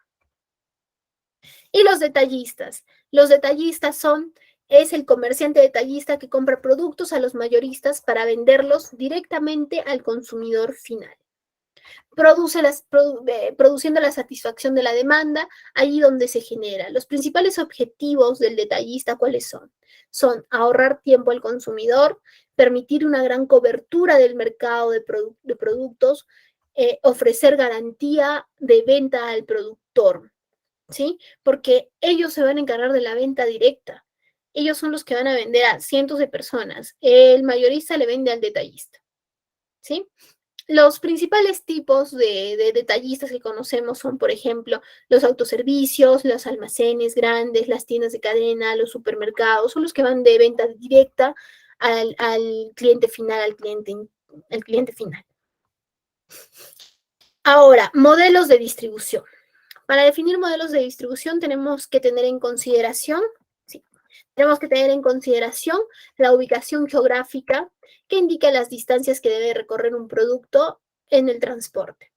Y los detallistas. Los detallistas es el comerciante detallista que compra productos a los mayoristas para venderlos directamente al consumidor final. Produciendo la satisfacción de la demanda allí donde se genera. Los principales objetivos del detallista, ¿cuáles son? Son ahorrar tiempo al consumidor, permitir una gran cobertura del mercado de productos, ofrecer garantía de venta al productor, ¿sí? Porque ellos se van a encargar de la venta directa. Ellos son los que van a vender a cientos de personas. El mayorista le vende al detallista, ¿sí? Los principales tipos de detallistas que conocemos son, por ejemplo, los autoservicios, los almacenes grandes, las tiendas de cadena, los supermercados, son los que van de venta directa al cliente final, al cliente final. Ahora, modelos de distribución. Para definir modelos de distribución tenemos que tener en consideración, la ubicación geográfica, que indica las distancias que debe recorrer un producto en el transporte.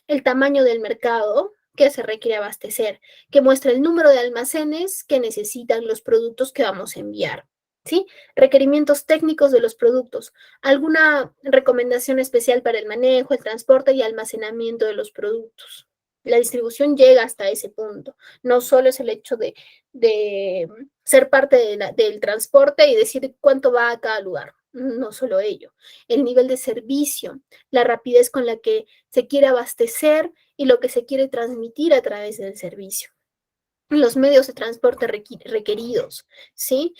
El tamaño del mercado que se requiere abastecer, que muestra el número de almacenes que necesitan los productos que vamos a enviar, ¿sí? Requerimientos técnicos de los productos. Alguna recomendación especial para el manejo, el transporte y almacenamiento de los productos. La distribución llega hasta ese punto. No solo es el hecho de ser parte del transporte y decir cuánto va a cada lugar. No solo ello, el nivel de servicio, la rapidez con la que se quiere abastecer y lo que se quiere transmitir a través del servicio, los medios de transporte requeridos, ¿sí?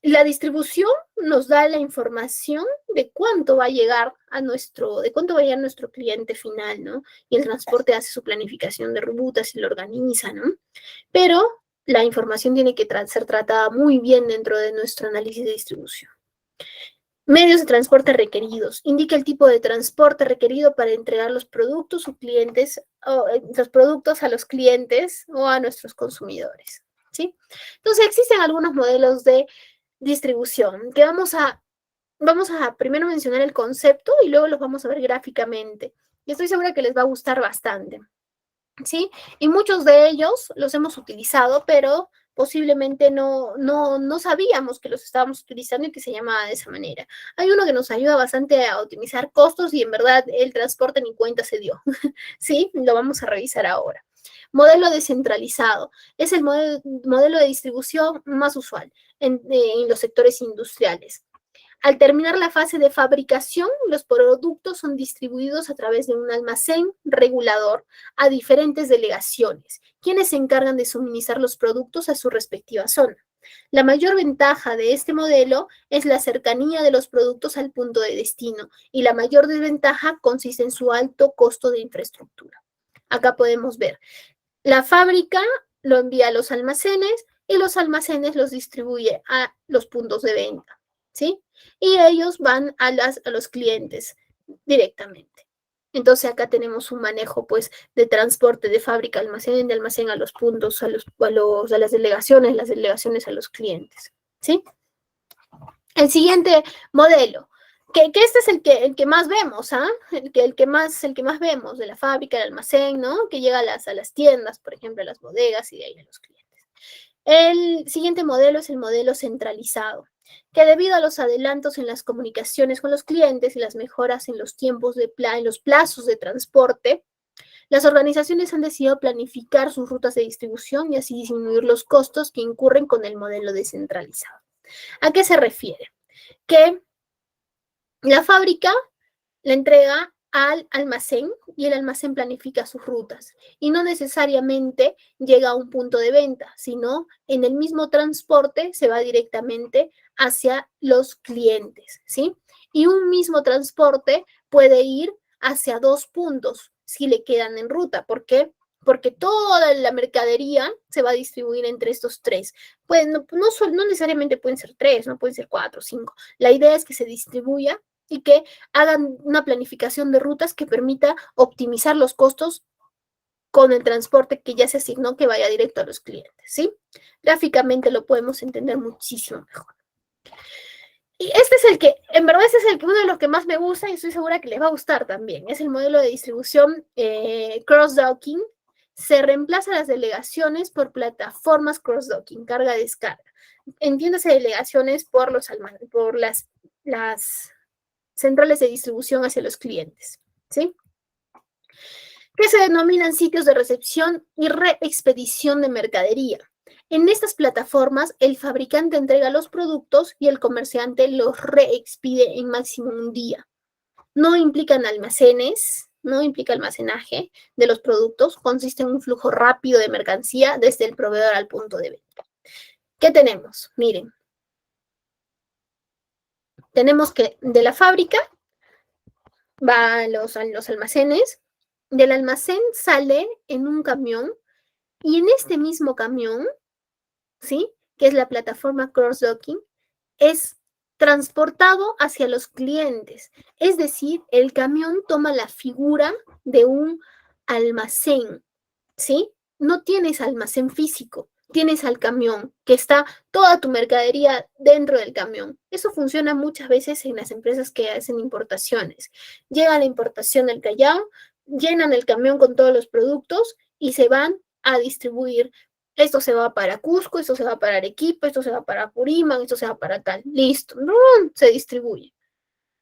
La distribución nos da la información de cuánto va a llegar de cuánto va a llegar nuestro cliente final, ¿no? Y el transporte hace su planificación de rutas y lo organiza, ¿no? Pero la información tiene que ser tratada muy bien dentro de nuestro análisis de distribución. Medios de transporte requeridos. Indica el tipo de transporte requerido para entregar los productos o clientes, los productos a los clientes o a nuestros consumidores, ¿sí? Entonces, existen algunos modelos de distribución que vamos a primero mencionar el concepto y luego los vamos a ver gráficamente. Y estoy segura que les va a gustar bastante, ¿sí? Y muchos de ellos los hemos utilizado, pero posiblemente no sabíamos que los estábamos utilizando y que se llamaba de esa manera. Hay uno que nos ayuda bastante a optimizar costos y en verdad el transporte ni cuenta se dio, ¿sí? Lo vamos a revisar ahora. Modelo descentralizado. Es el modelo de distribución más usual en los sectores industriales. Al terminar la fase de fabricación, los productos son distribuidos a través de un almacén regulador a diferentes delegaciones, quienes se encargan de suministrar los productos a su respectiva zona. La mayor ventaja de este modelo es la cercanía de los productos al punto de destino y la mayor desventaja consiste en su alto costo de infraestructura. Acá podemos ver, la fábrica lo envía a los almacenes y los almacenes los distribuye a los puntos de venta, ¿sí? Y ellos van a los clientes directamente. Entonces acá tenemos un manejo pues de transporte de fábrica a almacén, de almacén a los puntos, a las delegaciones a los clientes, ¿sí? El siguiente modelo, que este es el que más vemos, ¿ah? El que más vemos de la fábrica, del almacén, ¿no? Que llega a las tiendas, por ejemplo, a las bodegas y de ahí a los clientes. El siguiente modelo es el modelo centralizado, que debido a los adelantos en las comunicaciones con los clientes y las mejoras en los tiempos en los plazos de transporte, las organizaciones han decidido planificar sus rutas de distribución y así disminuir los costos que incurren con el modelo descentralizado. ¿A qué se refiere? Que la fábrica la entrega al almacén y el almacén planifica sus rutas y no necesariamente llega a un punto de venta, sino en el mismo transporte se va directamente hacia los clientes, ¿sí? Y un mismo transporte puede ir hacia 2 puntos si le quedan en ruta. ¿Por qué? Porque toda la mercadería se va a distribuir entre estos 3. Pues no necesariamente pueden ser 3, no pueden ser 4 o 5. La idea es que se distribuya y que hagan una planificación de rutas que permita optimizar los costos con el transporte que ya se asignó que vaya directo a los clientes, ¿sí? Gráficamente lo podemos entender muchísimo mejor. Y este es el que, en verdad, este es uno de los que más me gusta y estoy segura que les va a gustar también. Es el modelo de distribución cross-docking. Se reemplaza las delegaciones por plataformas cross-docking, carga-descarga. Entiéndase delegaciones por las centrales de distribución hacia los clientes, ¿sí? Que se denominan sitios de recepción y reexpedición de mercadería. En estas plataformas, el fabricante entrega los productos y el comerciante los reexpide en máximo un día. No implican almacenes, no implica almacenaje de los productos, consiste en un flujo rápido de mercancía desde el proveedor al punto de venta. ¿Qué tenemos? Miren. Tenemos que de la fábrica va a los almacenes, del almacén sale en un camión y en este mismo camión, ¿sí? Que es la plataforma cross-docking, es transportado hacia los clientes. Es decir, el camión toma la figura de un almacén, ¿sí? No tienes almacén físico, tienes al camión, que está toda tu mercadería dentro del camión. Eso funciona muchas veces en las empresas que hacen importaciones. Llega la importación del Callao, llenan el camión con todos los productos y se van a distribuir. Esto se va para Cusco, esto se va para Arequipa, esto se va para Purímac, esto se va para tal. Listo, se distribuye,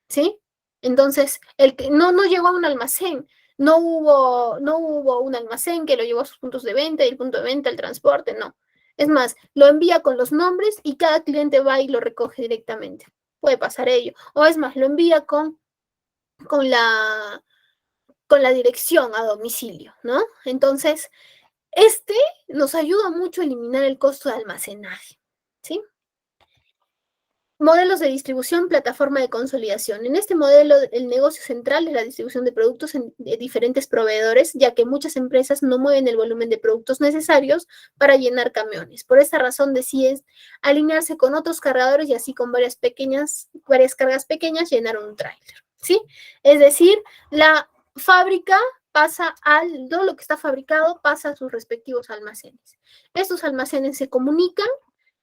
¿sí? Entonces, el que no llegó a un almacén, no hubo un almacén que lo llevó a sus puntos de venta y el punto de venta, el transporte, no. Es más, lo envía con los nombres y cada cliente va y lo recoge directamente. puede pasar ello. O es más, lo envía con la dirección a domicilio, ¿no? Entonces, este nos ayuda mucho a eliminar el costo de almacenaje, ¿sí? Modelos de distribución, plataforma de consolidación. En este modelo, el negocio central es la distribución de productos de diferentes proveedores, ya que muchas empresas no mueven el volumen de productos necesarios para llenar camiones. Por esta razón deciden alinearse con otros cargadores y así con varias cargas pequeñas llenar un tráiler, ¿sí? Es decir, la fábrica pasa todo lo que está fabricado pasa a sus respectivos almacenes. Estos almacenes se comunican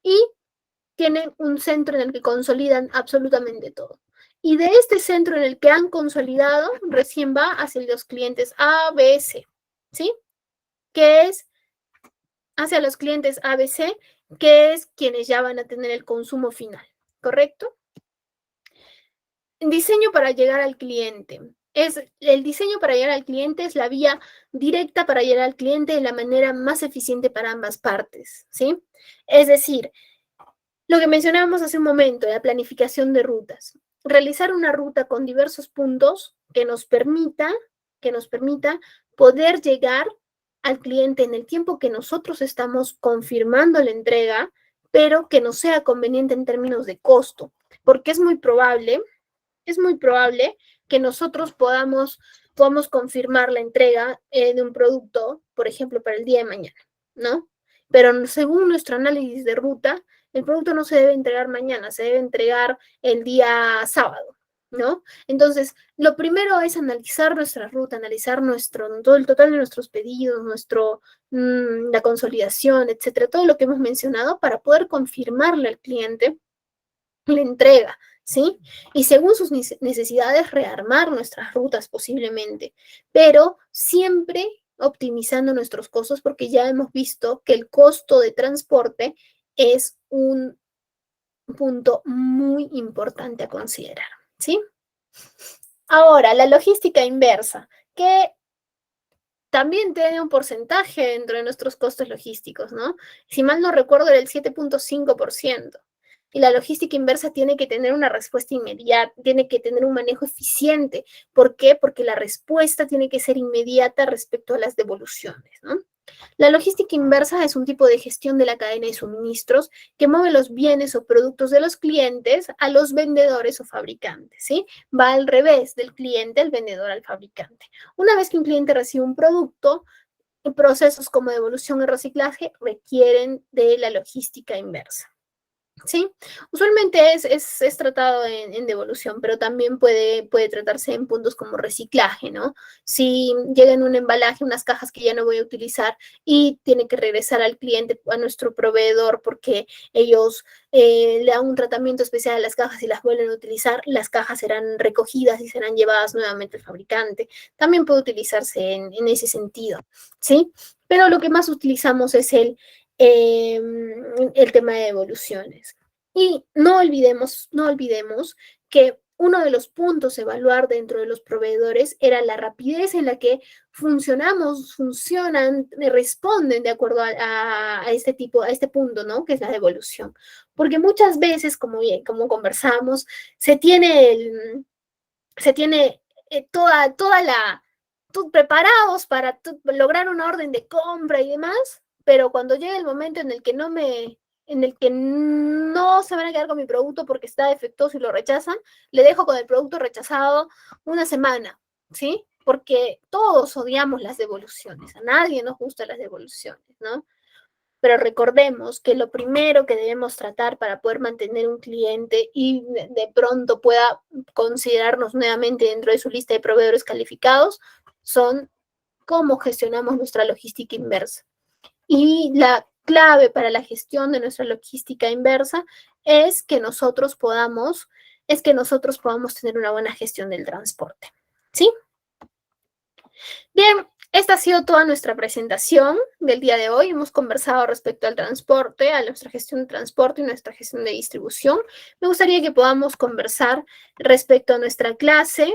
y tienen un centro en el que consolidan absolutamente todo. Y de este centro en el que han consolidado, recién va hacia los clientes A, B, C, ¿sí? Que es hacia los clientes A, B, C, que es quienes ya van a tener el consumo final, ¿correcto? Diseño para llegar al cliente. El diseño para llegar al cliente es la vía directa para llegar al cliente de la manera más eficiente para ambas partes, ¿sí? Es decir, lo que mencionábamos hace un momento, la planificación de rutas. Realizar una ruta con diversos puntos que nos permita poder llegar al cliente en el tiempo que nosotros estamos confirmando la entrega, pero que no sea conveniente en términos de costo, porque es muy probable que nosotros podamos confirmar la entrega de un producto, por ejemplo, para el día de mañana, ¿no? Pero según nuestro análisis de ruta, el producto no se debe entregar mañana, se debe entregar el día sábado, ¿no? Entonces, lo primero es analizar nuestra ruta, analizar todo el total de nuestros pedidos, la consolidación, etcétera, todo lo que hemos mencionado para poder confirmarle al cliente la entrega, ¿sí? Y según sus necesidades, rearmar nuestras rutas posiblemente, pero siempre optimizando nuestros costos porque ya hemos visto que el costo de transporte es un punto muy importante a considerar, ¿sí? Ahora, la logística inversa, que también tiene un porcentaje dentro de nuestros costos logísticos, ¿no? Si mal no recuerdo, era el 7.5%. Y la logística inversa tiene que tener una respuesta inmediata, tiene que tener un manejo eficiente. ¿Por qué? Porque la respuesta tiene que ser inmediata respecto a las devoluciones, ¿no? La logística inversa es un tipo de gestión de la cadena de suministros que mueve los bienes o productos de los clientes a los vendedores o fabricantes, ¿sí? Va al revés del cliente, el vendedor al fabricante. Una vez que un cliente recibe un producto, procesos como devolución y reciclaje requieren de la logística inversa. Sí, usualmente es tratado en devolución, pero también puede tratarse en puntos como reciclaje, ¿no? Si llega en un embalaje, unas cajas que ya no voy a utilizar y tiene que regresar al cliente, a nuestro proveedor, porque ellos le dan un tratamiento especial a las cajas y las vuelven a utilizar, las cajas serán recogidas y serán llevadas nuevamente al fabricante. También puede utilizarse en ese sentido, ¿sí? Pero lo que más utilizamos es el tema de devoluciones. Y no olvidemos que uno de los puntos a evaluar dentro de los proveedores era la rapidez en la que funcionan, responden de acuerdo a este punto, ¿no? Que es la devolución. Porque muchas veces, como conversamos, se tiene preparados para lograr una orden de compra y demás, pero cuando llega el momento en el que no se van a quedar con mi producto porque está defectuoso y lo rechazan, le dejo con el producto rechazado una semana, ¿sí? Porque todos odiamos las devoluciones, a nadie nos gustan las devoluciones, ¿no? Pero recordemos que lo primero que debemos tratar para poder mantener un cliente y de pronto pueda considerarnos nuevamente dentro de su lista de proveedores calificados son cómo gestionamos nuestra logística inversa. Y la clave para la gestión de nuestra logística inversa es que nosotros podamos tener una buena gestión del transporte, ¿sí? Bien, esta ha sido toda nuestra presentación del día de hoy. Hemos conversado respecto al transporte, a nuestra gestión de transporte y nuestra gestión de distribución. Me gustaría que podamos conversar respecto a nuestra clase.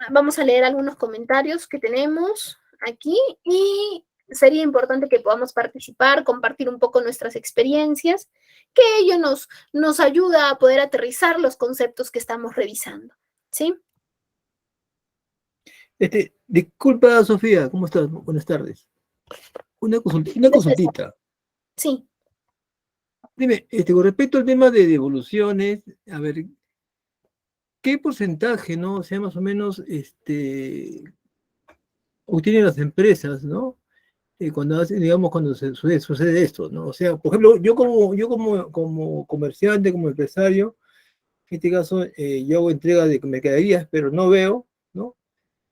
Vamos a leer algunos comentarios que tenemos aquí y sería importante que podamos participar, compartir un poco nuestras experiencias, que ello nos ayuda a poder aterrizar los conceptos que estamos revisando, ¿sí? Disculpa, Sofía, ¿cómo estás? Buenas tardes. Una consultita. Sí. Dime, con respecto al tema de devoluciones, a ver, ¿qué porcentaje, no? O sea, más o menos, obtienen las empresas, ¿no? Cuando hacen, digamos, cuando sucede esto, ¿no? O sea, por ejemplo, como comerciante, como empresario, en este caso, yo hago entrega de mercaderías, pero no veo, ¿no?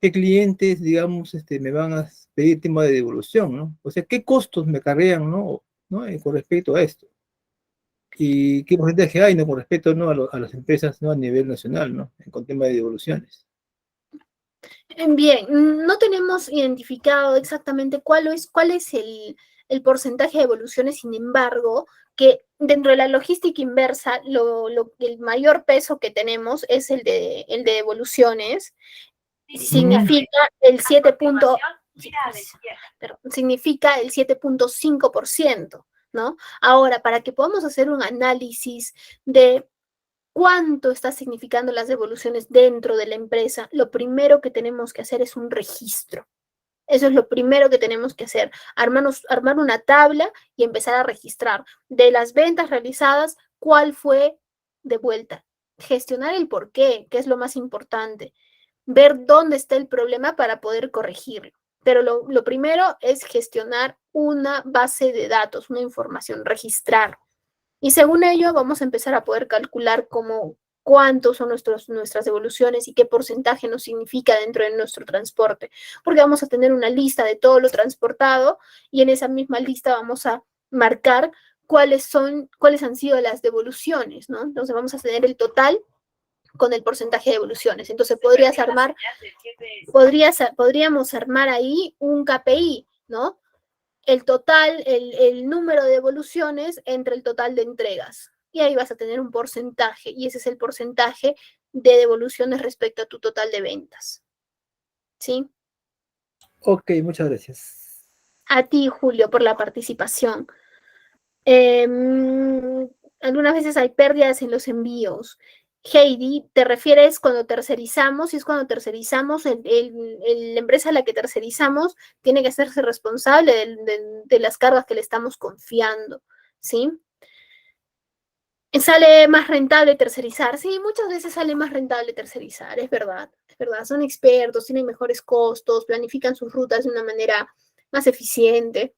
¿Qué clientes, digamos, me van a pedir tema de devolución, ¿no? O sea, ¿qué costos me acarrean, ¿no? Con respecto a esto. ¿Y qué porcentaje hay, ¿no? Con respecto, ¿no? a las empresas, ¿no? A nivel nacional, ¿no? Con tema de devoluciones. Bien, no tenemos identificado exactamente cuál es el porcentaje de evoluciones, sin embargo, que dentro de la logística inversa, el mayor peso que tenemos es el de devoluciones, significa el 7.5%, ¿no? Ahora, para que podamos hacer un análisis de cuánto está significando las devoluciones dentro de la empresa, lo primero que tenemos que hacer es un registro. Eso es lo primero que tenemos que hacer, armar una tabla y empezar a registrar de las ventas realizadas, cuál fue de vuelta. Gestionar el por qué, que es lo más importante. Ver dónde está el problema para poder corregirlo. Pero lo primero es gestionar una base de datos, una información, registrar. Y según ello, vamos a empezar a poder calcular cuántos son nuestras devoluciones y qué porcentaje nos significa dentro de nuestro transporte. Porque vamos a tener una lista de todo lo transportado y en esa misma lista vamos a marcar cuáles han sido las devoluciones, ¿no? Entonces vamos a tener el total con el porcentaje de devoluciones. Entonces podríamos armar ahí un KPI, ¿no? El total, el número de devoluciones entre el total de entregas. Y ahí vas a tener un porcentaje, y ese es el porcentaje de devoluciones respecto a tu total de ventas. ¿Sí? Ok, muchas gracias. A ti, Julio, por la participación. Algunas veces hay pérdidas en los envíos. Heidi, ¿te refieres cuando tercerizamos? Si es cuando tercerizamos, la empresa a la que tercerizamos tiene que hacerse responsable de las cargas que le estamos confiando, ¿sí? ¿Sale más rentable tercerizar? Sí, muchas veces sale más rentable tercerizar, es verdad, son expertos, tienen mejores costos, planifican sus rutas de una manera más eficiente.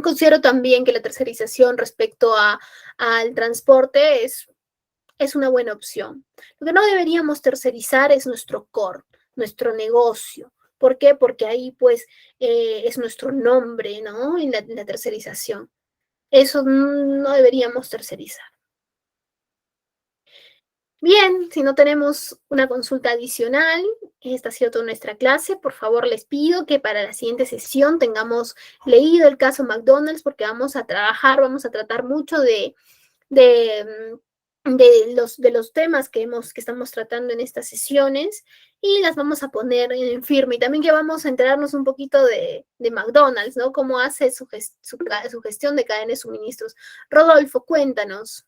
Considero también que la tercerización respecto al transporte es una buena opción. Lo que no deberíamos tercerizar es nuestro core, nuestro negocio. ¿Por qué? Porque ahí pues es nuestro nombre, ¿no? En la tercerización. Eso no deberíamos tercerizar. Bien, si no tenemos una consulta adicional, esta ha sido toda nuestra clase. Por favor, les pido que para la siguiente sesión tengamos leído el caso McDonald's porque vamos a tratar mucho de los temas que estamos tratando en estas sesiones y las vamos a poner en firme. Y también que vamos a enterarnos un poquito de McDonald's, ¿no? Cómo hace su gestión de cadena de suministros. Rodolfo, cuéntanos.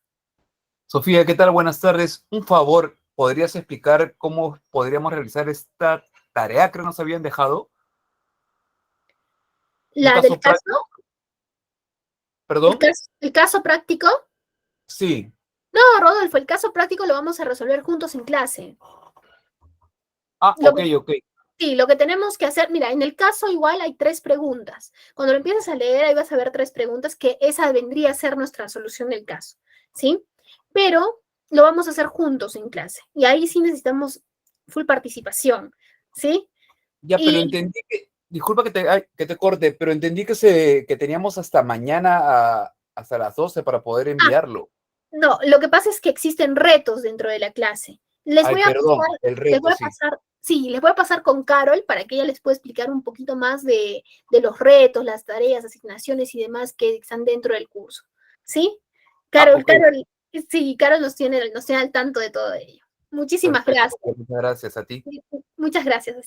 Sofía, ¿qué tal? Buenas tardes. Un favor, ¿podrías explicar cómo podríamos realizar esta tarea que nos habían dejado? ¿La del caso? Práctico? ¿Perdón? ¿El caso práctico? Sí. No, Rodolfo, el caso práctico lo vamos a resolver juntos en clase. Ah, ok. Sí, lo que tenemos que hacer, mira, en el caso igual hay 3 preguntas. Cuando lo empieces a leer, ahí vas a ver 3 preguntas, que esa vendría a ser nuestra solución del caso, ¿sí? Pero lo vamos a hacer juntos en clase. Y ahí sí necesitamos full participación, ¿sí? Ya, pero entendí que, disculpa que te corte, pero entendí que teníamos hasta mañana hasta las 12 para poder enviarlo. No, lo que pasa es que existen retos dentro de la clase. Les voy a pasar con Carol para que ella les pueda explicar un poquito más de los retos, las tareas, asignaciones y demás que están dentro del curso. ¿Sí? Carol nos tiene al tanto de todo ello. Muchísimas gracias. Muchas gracias a ti. Muchas gracias.